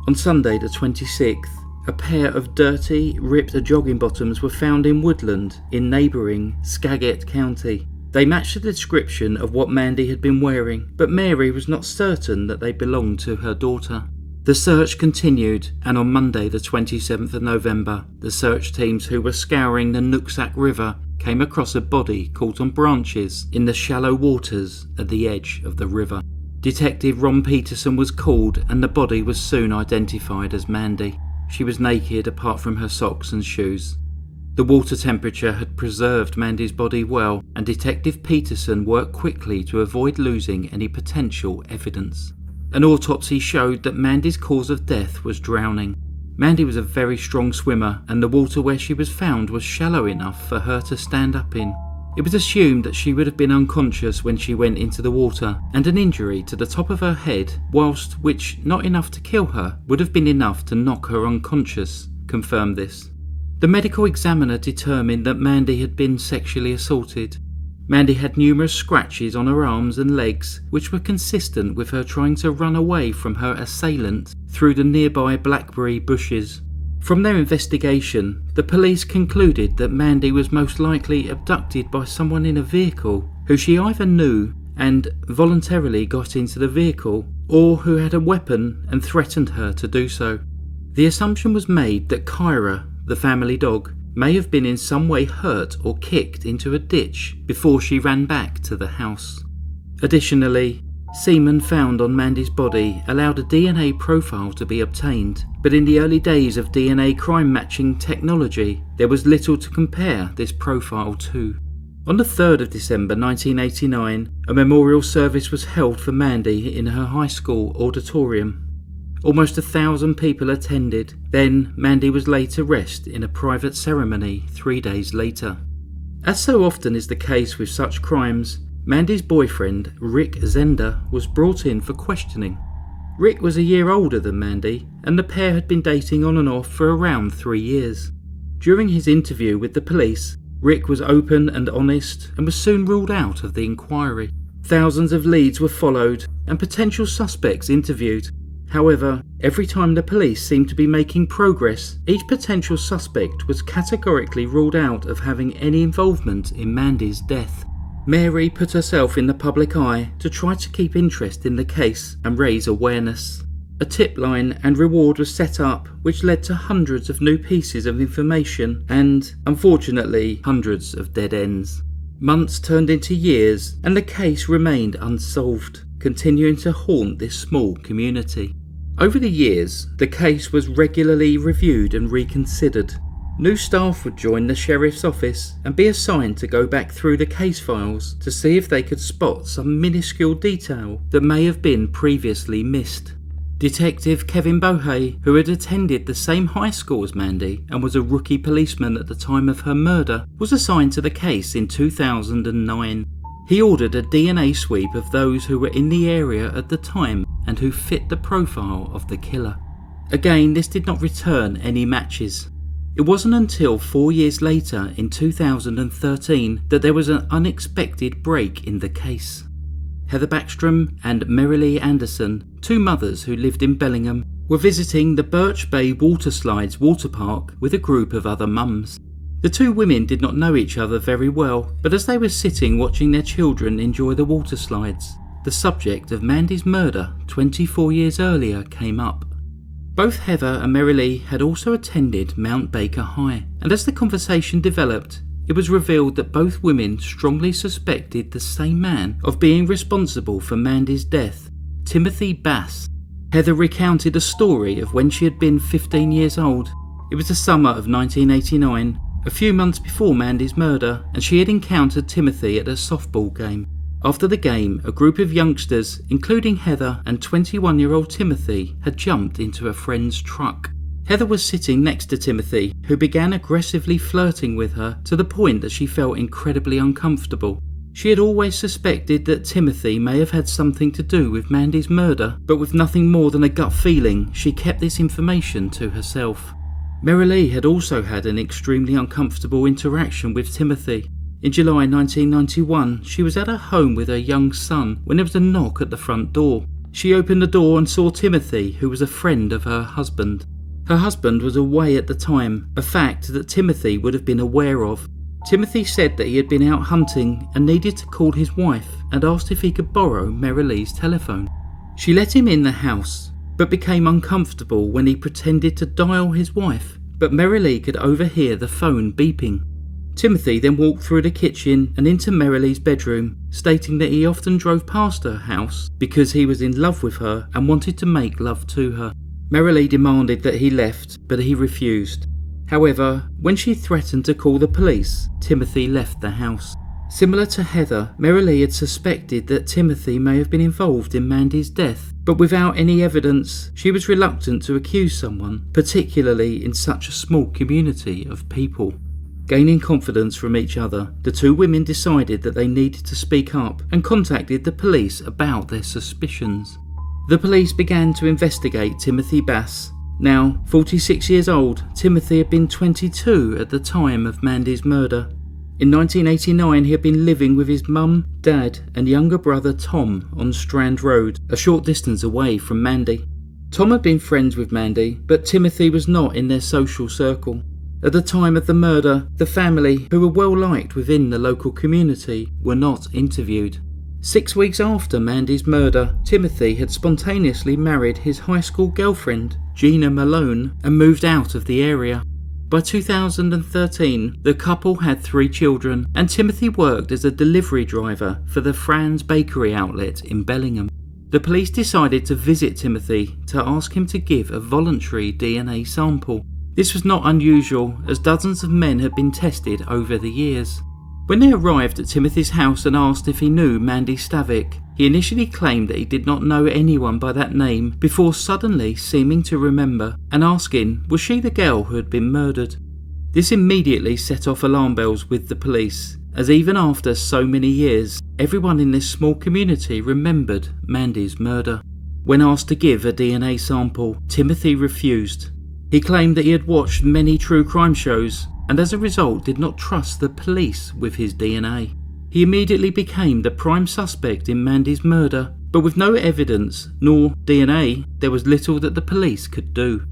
On Sunday the 26th, a pair of dirty, ripped jogging bottoms were found in woodland in neighbouring Skagit County. They matched the description of what Mandy had been wearing, but Mary was not certain that they belonged to her daughter. The search continued, and on Monday the 27th of November, the search teams who were scouring the Nooksack River came across a body caught on branches in the shallow waters at the edge of the river. Detective Ron Peterson was called, and the body was soon identified as Mandy. She was naked apart from her socks and shoes. The water temperature had preserved Mandy's body well, and Detective Peterson worked quickly to avoid losing any potential evidence. An autopsy showed that Mandy's cause of death was drowning. Mandy was a very strong swimmer, and the water where she was found was shallow enough for her to stand up in. It was assumed that she would have been unconscious when she went into the water, and an injury to the top of her head, which not enough to kill her, would have been enough to knock her unconscious, confirmed this. The medical examiner determined that Mandy had been sexually assaulted. Mandy had numerous scratches on her arms and legs, which were consistent with her trying to run away from her assailant through the nearby blackberry bushes. From their investigation, the police concluded that Mandy was most likely abducted by someone in a vehicle who she either knew and voluntarily got into the vehicle, or who had a weapon and threatened her to do so. The assumption was made that Kyra, the family dog, may have been in some way hurt or kicked into a ditch before she ran back to the house. Additionally, semen found on Mandy's body allowed a DNA profile to be obtained, but in the early days of DNA crime matching technology, there was little to compare this profile to. On the 3rd of December 1989, a memorial service was held for Mandy in her high school auditorium. Almost 1,000 people attended. Then Mandy was laid to rest in a private ceremony 3 days later. As so often is the case with such crimes, Mandy's boyfriend, Rick Zender, was brought in for questioning. Rick was a year older than Mandy, and the pair had been dating on and off for around 3 years. During his interview with the police, Rick was open and honest and was soon ruled out of the inquiry. Thousands of leads were followed and potential suspects interviewed. However, every time the police seemed to be making progress, each potential suspect was categorically ruled out of having any involvement in Mandy's death. Mary put herself in the public eye to try to keep interest in the case and raise awareness. A tip line and reward was set up, which led to hundreds of new pieces of information and, unfortunately, hundreds of dead ends. Months turned into years, and the case remained unsolved, continuing to haunt this small community. Over the years, the case was regularly reviewed and reconsidered. New staff would join the sheriff's office and be assigned to go back through the case files to see if they could spot some minuscule detail that may have been previously missed. Detective Kevin Bohey, who had attended the same high school as Mandy and was a rookie policeman at the time of her murder, was assigned to the case in 2009. He ordered a DNA sweep of those who were in the area at the time and who fit the profile of the killer. Again, this did not return any matches. It wasn't until 4 years later, in 2013, that there was an unexpected break in the case. Heather Backstrom and Merilee Anderson, two mothers who lived in Bellingham, were visiting the Birch Bay Water Slides water park with a group of other mums. The two women did not know each other very well, but as they were sitting watching their children enjoy the water slides, the subject of Mandy's murder 24 years earlier came up. Both Heather and Merilee had also attended Mount Baker High, and as the conversation developed, it was revealed that both women strongly suspected the same man of being responsible for Mandy's death, Timothy Bass. Heather recounted a story of when she had been 15 years old. It was the summer of 1989, a few months before Mandy's murder, and she had encountered Timothy at a softball game. After the game, a group of youngsters, including Heather and 21-year-old Timothy, had jumped into a friend's truck. Heather was sitting next to Timothy, who began aggressively flirting with her to the point that she felt incredibly uncomfortable. She had always suspected that Timothy may have had something to do with Mandy's murder, but with nothing more than a gut feeling, she kept this information to herself. Mary had also had an extremely uncomfortable interaction with Timothy. In July 1991, she was at her home with her young son when there was a knock at the front door. She opened the door and saw Timothy, who was a friend of her husband. Her husband was away at the time, a fact that Timothy would have been aware of. Timothy said that he had been out hunting and needed to call his wife and asked if he could borrow Mary-Lee's telephone. She let him in the house, but became uncomfortable when he pretended to dial his wife, but Mary-Lee could overhear the phone beeping. Timothy then walked through the kitchen and into Mary-Lee's bedroom, stating that he often drove past her house because he was in love with her and wanted to make love to her. Mary-Lee demanded that he left, but he refused. However, when she threatened to call the police, Timothy left the house. Similar to Heather, Mary-Lee had suspected that Timothy may have been involved in Mandy's death, but without any evidence, she was reluctant to accuse someone, particularly in such a small community of people. Gaining confidence from each other, the two women decided that they needed to speak up and contacted the police about their suspicions. The police began to investigate Timothy Bass. Now 46 years old, Timothy had been 22 at the time of Mandy's murder. In 1989, he had been living with his mum, dad and younger brother Tom on Strand Road, a short distance away from Mandy. Tom had been friends with Mandy, but Timothy was not in their social circle. At the time of the murder, the family, who were well liked within the local community, were not interviewed. 6 weeks after Mandy's murder, Timothy had spontaneously married his high school girlfriend, Gina Malone, and moved out of the area. By 2013, the couple had 3 children, and Timothy worked as a delivery driver for the Fran's bakery outlet in Bellingham. The police decided to visit Timothy to ask him to give a voluntary DNA sample. This was not unusual, as dozens of men had been tested over the years. When they arrived at Timothy's house and asked if he knew Mandy Stavik, he initially claimed that he did not know anyone by that name before suddenly seeming to remember and asking, was she the girl who had been murdered? This immediately set off alarm bells with the police, as even after so many years, everyone in this small community remembered Mandy's murder. When asked to give a DNA sample, Timothy refused. He claimed that he had watched many true crime shows and as a result did not trust the police with his DNA. He immediately became the prime suspect in Mandy's murder, but with no evidence nor DNA, there was little that the police could do.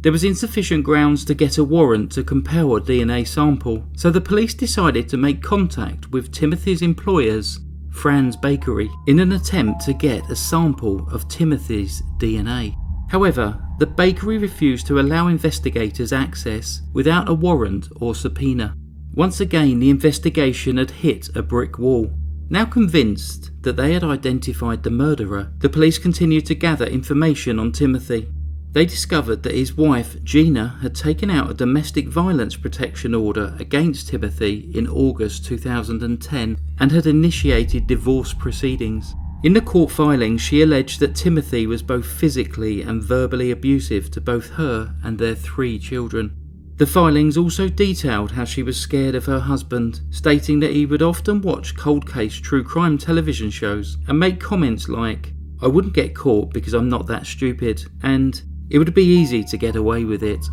There was insufficient grounds to get a warrant to compel a DNA sample, so the police decided to make contact with Timothy's employers, Fran's Bakery, in an attempt to get a sample of Timothy's DNA. However, the bakery refused to allow investigators access without a warrant or subpoena. Once again, the investigation had hit a brick wall. Now convinced that they had identified the murderer, the police continued to gather information on Timothy. They discovered that his wife, Gina, had taken out a domestic violence protection order against Timothy in August 2010 and had initiated divorce proceedings. In the court filings, she alleged that Timothy was both physically and verbally abusive to both her and their 3 children. The filings also detailed how she was scared of her husband, stating that he would often watch cold case true crime television shows and make comments like, "I wouldn't get caught because I'm not that stupid," and "it would be easy to get away with it."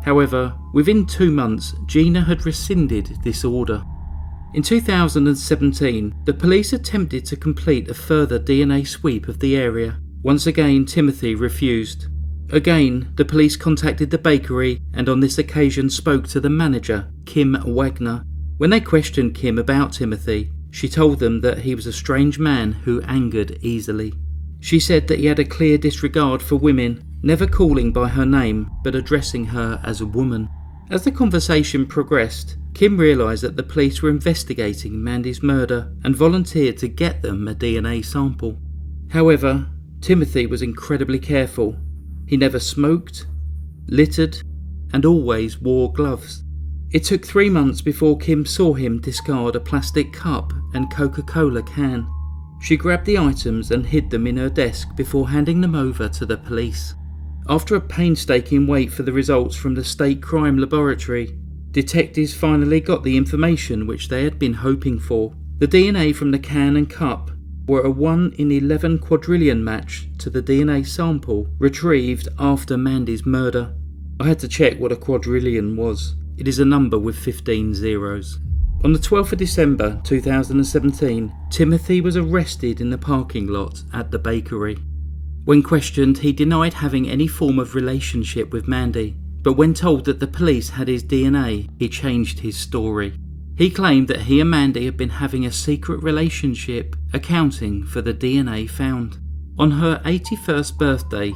However, within 2 months, Gina had rescinded this order. In 2017, the police attempted to complete a further DNA sweep of the area. Once again, Timothy refused. Again, the police contacted the bakery and on this occasion spoke to the manager, Kim Wagner. When they questioned Kim about Timothy, she told them that he was a strange man who angered easily. She said that he had a clear disregard for women, never calling by her name but addressing her as a woman. As the conversation progressed, Kim realised that the police were investigating Mandy's murder and volunteered to get them a DNA sample. However, Timothy was incredibly careful. He never smoked, littered, and always wore gloves. It took 3 months before Kim saw him discard a plastic cup and Coca-Cola can. She grabbed the items and hid them in her desk before handing them over to the police. After a painstaking wait for the results from the State Crime Laboratory, detectives finally got the information which they had been hoping for. The DNA from the can and cup were a 1 in 11 quadrillion match to the DNA sample retrieved after Mandy's murder. I had to check what a quadrillion was. It is a number with 15 zeros. On the 12th of December 2017, Timothy was arrested in the parking lot at the bakery. When questioned, he denied having any form of relationship with Mandy, but when told that the police had his DNA, he changed his story. He claimed that he and Mandy had been having a secret relationship, accounting for the DNA found. On her 81st birthday,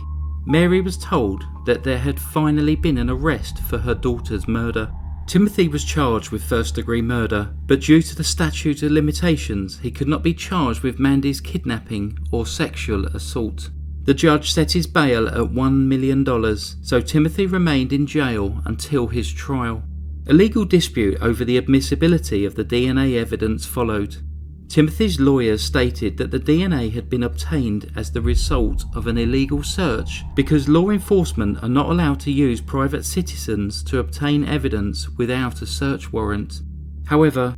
Mary was told that there had finally been an arrest for her daughter's murder. Timothy was charged with first-degree murder, but due to the statute of limitations, he could not be charged with Mandy's kidnapping or sexual assault. The judge set his bail at $1 million, so Timothy remained in jail until his trial. A legal dispute over the admissibility of the DNA evidence followed. Timothy's lawyers stated that the DNA had been obtained as the result of an illegal search because law enforcement are not allowed to use private citizens to obtain evidence without a search warrant. However,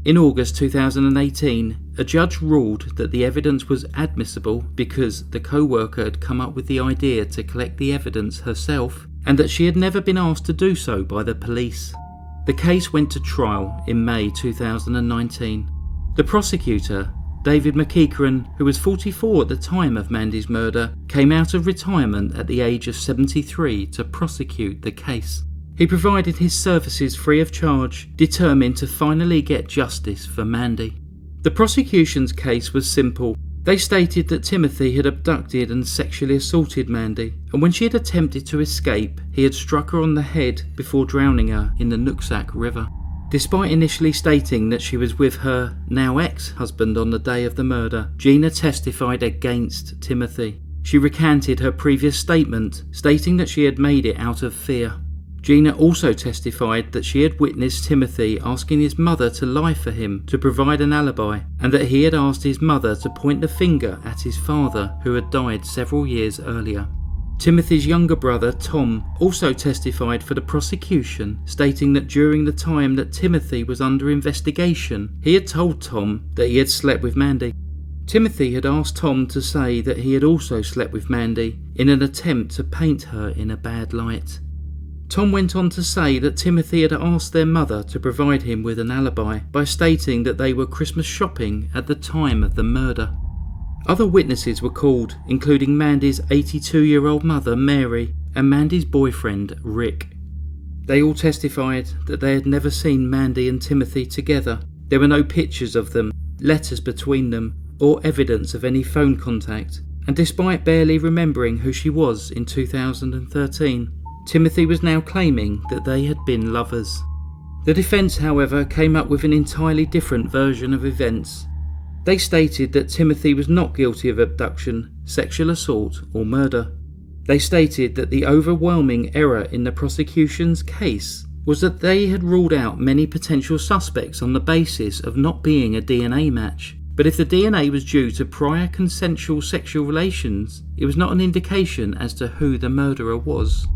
in August 2018, a judge ruled that the evidence was admissible because the co-worker had come up with the idea to collect the evidence herself and that she had never been asked to do so by the police. The case went to trial in May 2019. The prosecutor, David McEachran, who was 44 at the time of Mandy's murder, came out of retirement at the age of 73 to prosecute the case. He provided his services free of charge, determined to finally get justice for Mandy. The prosecution's case was simple. They stated that Timothy had abducted and sexually assaulted Mandy, and when she had attempted to escape, he had struck her on the head before drowning her in the Nooksack River. Despite initially stating that she was with her now ex-husband on the day of the murder, Gina testified against Timothy. She recanted her previous statement, stating that she had made it out of fear. Gina also testified that she had witnessed Timothy asking his mother to lie for him to provide an alibi, and that he had asked his mother to point the finger at his father, who had died several years earlier. Timothy's younger brother, Tom, also testified for the prosecution, stating that during the time that Timothy was under investigation, he had told Tom that he had slept with Mandy. Timothy had asked Tom to say that he had also slept with Mandy in an attempt to paint her in a bad light. Tom went on to say that Timothy had asked their mother to provide him with an alibi by stating that they were Christmas shopping at the time of the murder. Other witnesses were called, including Mandy's 82-year-old mother, Mary, and Mandy's boyfriend, Rick. They all testified that they had never seen Mandy and Timothy together. There were no pictures of them, letters between them, or evidence of any phone contact. And despite barely remembering who she was in 2013, Timothy was now claiming that they had been lovers. The defence, however, came up with an entirely different version of events. They stated that Timothy was not guilty of abduction, sexual assault, or murder. They stated that the overwhelming error in the prosecution's case was that they had ruled out many potential suspects on the basis of not being a DNA match. But if the DNA was due to prior consensual sexual relations, it was not an indication as to who the murderer was.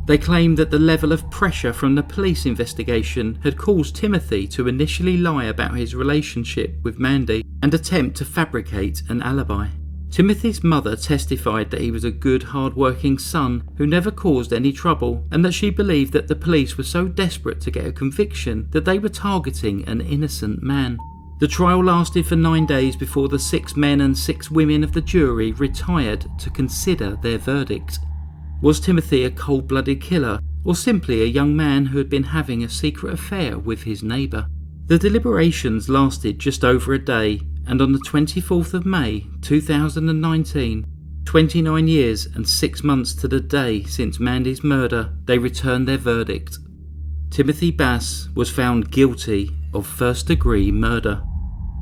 They claimed that the level of pressure from the police investigation had caused Timothy to initially lie about his relationship with Mandy and attempt to fabricate an alibi. Timothy's mother testified that he was a good, hard-working son who never caused any trouble, and that she believed that the police were so desperate to get a conviction that they were targeting an innocent man. The trial lasted for 9 days before the 6 men and 6 women of the jury retired to consider their verdict. Was Timothy a cold-blooded killer, or simply a young man who had been having a secret affair with his neighbour? The deliberations lasted just over a day, and on the 24th of May 2019, 29 years and 6 months to the day since Mandy's murder, they returned their verdict. Timothy Bass was found guilty of first-degree murder.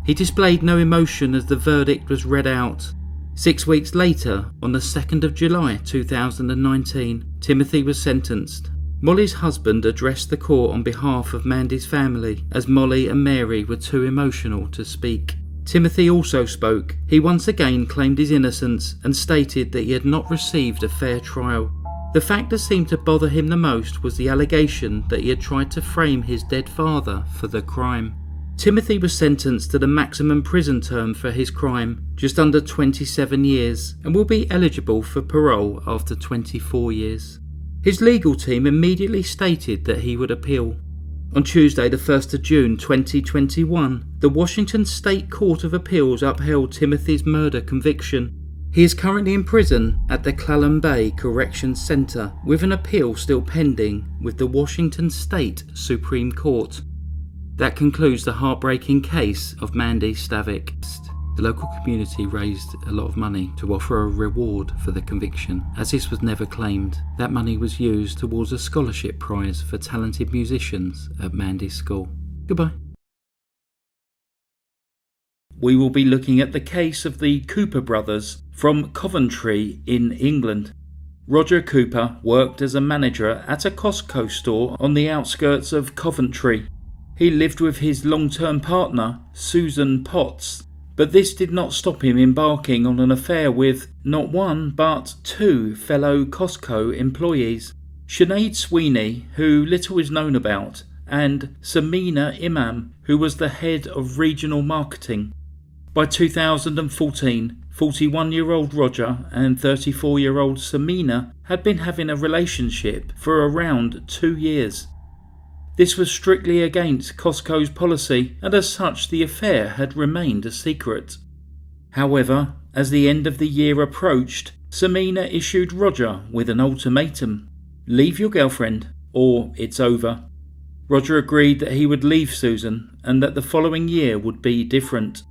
He displayed no emotion as the verdict was read out. 6 weeks later, on the 2nd of July 2019, Timothy was sentenced. Molly's husband addressed the court on behalf of Mandy's family, as Molly and Mary were too emotional to speak. Timothy also spoke. He once again claimed his innocence and stated that he had not received a fair trial. The fact that seemed to bother him the most was the allegation that he had tried to frame his dead father for the crime. Timothy was sentenced to the maximum prison term for his crime, just under 27 years, and will be eligible for parole after 24 years. His legal team immediately stated that he would appeal. On Tuesday, the 1st of June 2021, the Washington State Court of Appeals upheld Timothy's murder conviction. He is currently in prison at the Clallam Bay Corrections Center, with an appeal still pending with the Washington State Supreme Court. That concludes the heartbreaking case of Mandy Stavik. The local community raised a lot of money to offer a reward for the conviction. As this was never claimed, that money was used towards a scholarship prize for talented musicians at Mandy's school. Goodbye. We will be looking at the case of the Cooper brothers from Coventry in England. Roger Cooper worked as a manager at a Costco store on the outskirts of Coventry. He lived with his long-term partner, Susan Potts, but this did not stop him embarking on an affair with not one but two fellow Costco employees, Sinead Sweeney, who little is known about, and Sameena Imam, who was the head of regional marketing. By 2014, 41-year-old Roger and 34-year-old Sameena had been having a relationship for around 2 years. This was strictly against Costco's policy, and as such the affair had remained a secret. However, as the end of the year approached, Sameena issued Roger with an ultimatum: leave your girlfriend, or it's over. Roger agreed that he would leave Susan, and that the following year would be different.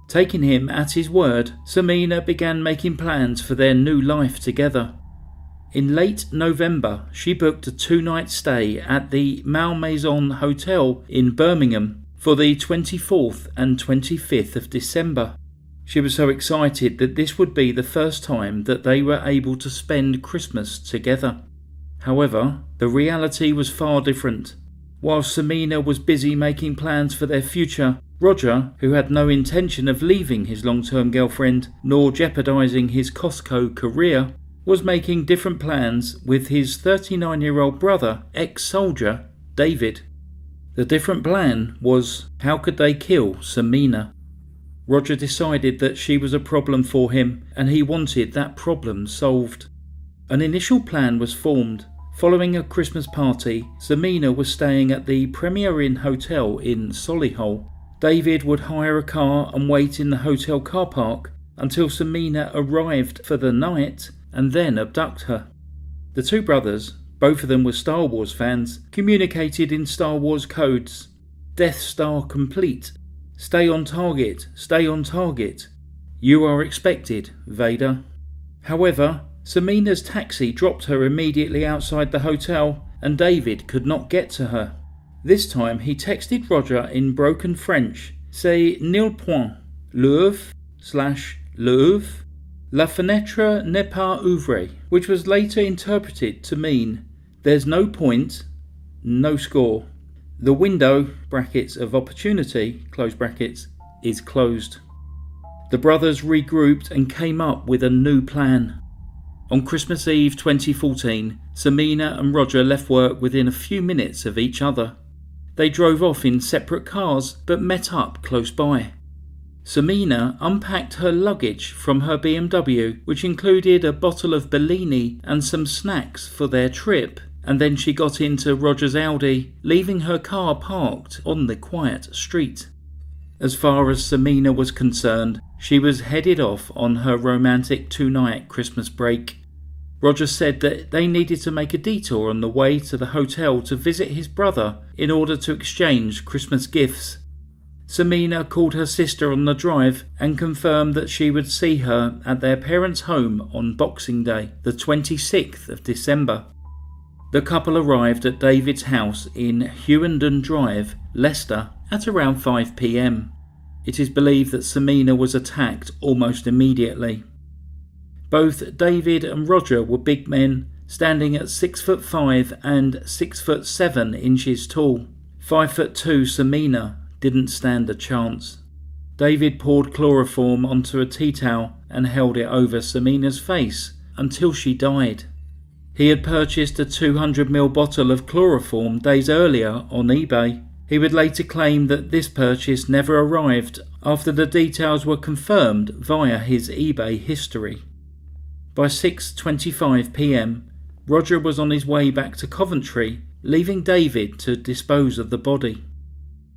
Taking him at his word, Sameena began making plans for their new life together. In late November, she booked a 2-night stay at the Malmaison Hotel in Birmingham for the 24th and 25th of December. She was so excited that this would be the first time that they were able to spend Christmas together. However, the reality was far different. While Sameena was busy making plans for their future, Roger, who had no intention of leaving his long-term girlfriend nor jeopardising his Costco career, was making different plans with his 39-year-old brother, ex-soldier, David. The different plan was, how could they kill Sameena? Roger decided that she was a problem for him, and he wanted that problem solved. An initial plan was formed. Following a Christmas party, Sameena was staying at the Premier Inn Hotel in Solihull. David would hire a car and wait in the hotel car park until Sameena arrived for the night and then abduct her. The two brothers, both of them were Star Wars fans, communicated in Star Wars codes: Death Star complete, stay on target, you are expected, Vader. However, Sameena's taxi dropped her immediately outside the hotel, and David could not get to her. This time he texted Roger in broken French: C'est nil point, l'oeuvre, la fenêtre n'est pas ouverte, which was later interpreted to mean there's no point, no score. The window, brackets, of opportunity, close brackets, is closed. The brothers regrouped and came up with a new plan. On Christmas Eve 2014, Sameena and Roger left work within a few minutes of each other. They drove off in separate cars but met up close by. Sameena unpacked her luggage from her BMW, which included a bottle of Bellini and some snacks for their trip, and then she got into Roger's Audi, leaving her car parked on the quiet street. As far as Sameena was concerned, she was headed off on her romantic 2-night Christmas break. Roger said that they needed to make a detour on the way to the hotel to visit his brother in order to exchange Christmas gifts. Sameena called her sister on the drive and confirmed that she would see her at their parents' home on Boxing Day, the 26th of December. The couple arrived at David's house in Hewenden Drive, Leicester, at around 5 p.m. It is believed that Sameena was attacked almost immediately. Both David and Roger were big men, standing at 6'5" and 6'7" tall. 5'2" Sameena didn't stand a chance. David poured chloroform onto a tea towel and held it over Sameena's face until she died. He had purchased a 200ml bottle of chloroform days earlier on eBay. He would later claim that this purchase never arrived after the details were confirmed via his eBay history. By 6:25 p.m, Roger was on his way back to Coventry, leaving David to dispose of the body.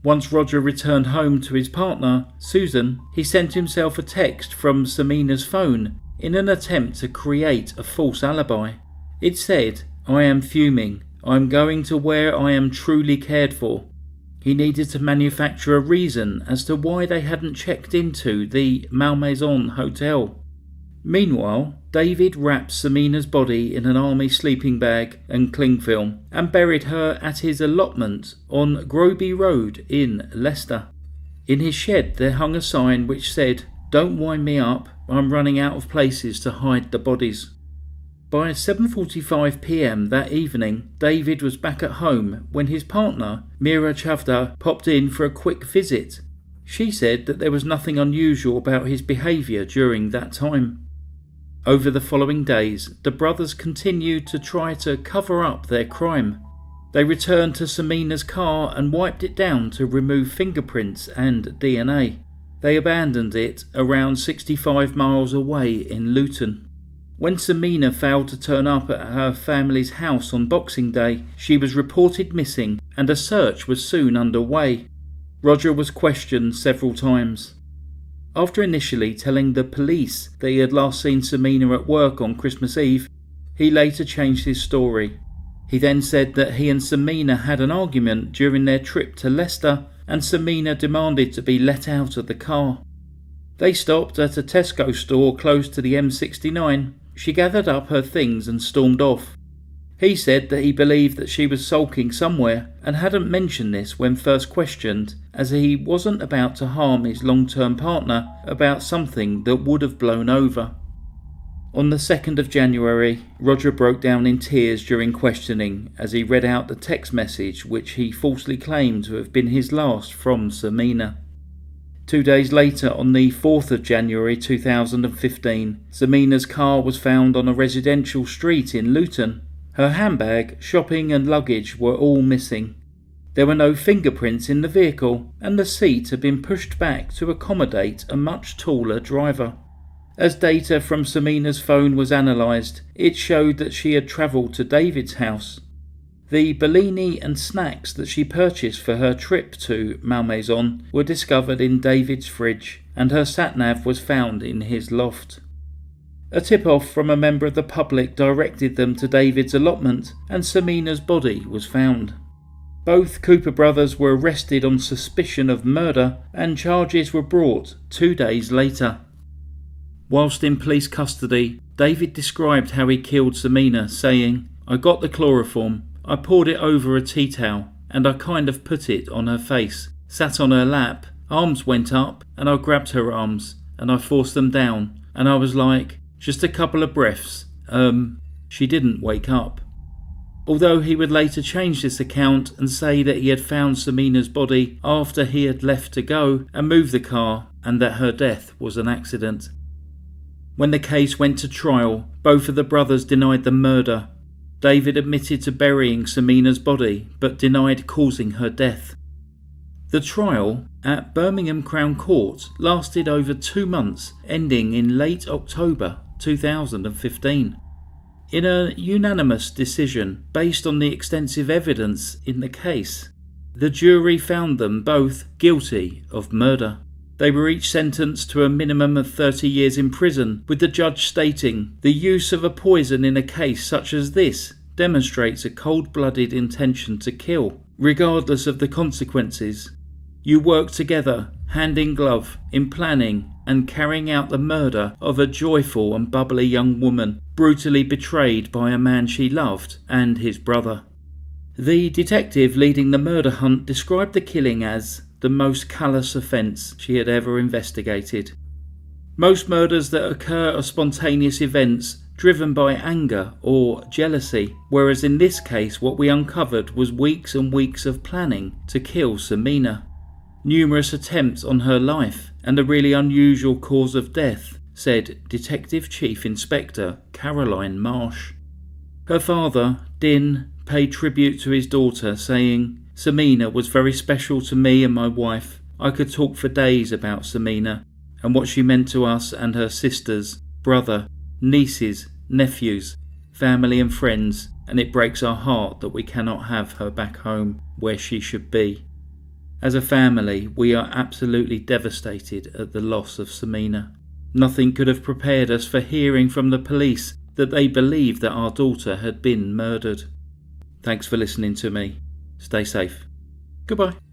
Once Roger returned home to his partner, Susan, he sent himself a text from Sameena's phone in an attempt to create a false alibi. It said, "I am fuming. I am going to where I am truly cared for." He needed to manufacture a reason as to why they hadn't checked into the Malmaison Hotel. Meanwhile, David wrapped Sameena's body in an army sleeping bag and cling film and buried her at his allotment on Groby Road in Leicester. In his shed there hung a sign which said, "Don't wind me up, I'm running out of places to hide the bodies." By 7:45 p.m. that evening, David was back at home when his partner, Meera Chavda, popped in for a quick visit. She said that there was nothing unusual about his behaviour during that time. Over the following days, the brothers continued to try to cover up their crime. They returned to Sameena's car and wiped it down to remove fingerprints and DNA. They abandoned it around 65 miles away in Luton. When Sameena failed to turn up at her family's house on Boxing Day, she was reported missing and a search was soon underway. Roger was questioned several times. After initially telling the police that he had last seen Sameena at work on Christmas Eve, he later changed his story. He then said that he and Sameena had an argument during their trip to Leicester and Sameena demanded to be let out of the car. They stopped at a Tesco store close to the M69. She gathered up her things and stormed off. He said that he believed that she was sulking somewhere and hadn't mentioned this when first questioned, as he wasn't about to harm his long-term partner about something that would have blown over. On the 2nd of January, Roger broke down in tears during questioning as he read out the text message which he falsely claimed to have been his last from Sameena. 2 days later, on the 4th of January 2015, Sameena's car was found on a residential street in Luton. Her handbag, shopping and luggage were all missing. There were no fingerprints in the vehicle and the seat had been pushed back to accommodate a much taller driver. As data from Sameena's phone was analysed, it showed that she had travelled to David's house. The Bellini and snacks that she purchased for her trip to Malmaison were discovered in David's fridge, and her sat-nav was found in his loft. A tip-off from a member of the public directed them to David's allotment, and Sameena's body was found. Both Cooper brothers were arrested on suspicion of murder, and charges were brought 2 days later. Whilst in police custody, David described how he killed Sameena, saying, "I got the chloroform, I poured it over a tea towel, and I kind of put it on her face, sat on her lap, arms went up, and I grabbed her arms, and I forced them down, and I was like, just a couple of breaths, she didn't wake up." Although he would later change this account and say that he had found Sameena's body after he had left to go and move the car, and that her death was an accident. When the case went to trial, both of the brothers denied the murder. David admitted to burying Sameena's body, but denied causing her death. The trial at Birmingham Crown Court lasted over 2 months, ending in late October 2015. In a unanimous decision based on the extensive evidence in the case, the jury found them both guilty of murder. They were each sentenced to a minimum of 30 years in prison, with the judge stating, "The use of a poison in a case such as this demonstrates a cold-blooded intention to kill, regardless of the consequences. You worked together, hand in glove, in planning, and carrying out the murder of a joyful and bubbly young woman brutally betrayed by a man she loved and his brother. The detective leading the murder hunt described the killing as the most callous offence she had ever investigated. Most murders that occur are spontaneous events driven by anger or jealousy, whereas in this case what we uncovered was weeks and weeks of planning to kill Sameena. Numerous attempts on her life and a really unusual cause of death, said Detective Chief Inspector Caroline Marsh. Her father, Din, paid tribute to his daughter, saying, "Sameena was very special to me and my wife. I could talk for days about Sameena and what she meant to us and her sisters, brother, nieces, nephews, family and friends, and it breaks our heart that we cannot have her back home where she should be. As a family, we are absolutely devastated at the loss of Sameena. Nothing could have prepared us for hearing from the police that they believed that our daughter had been murdered. Thanks for listening to me. Stay safe. Goodbye."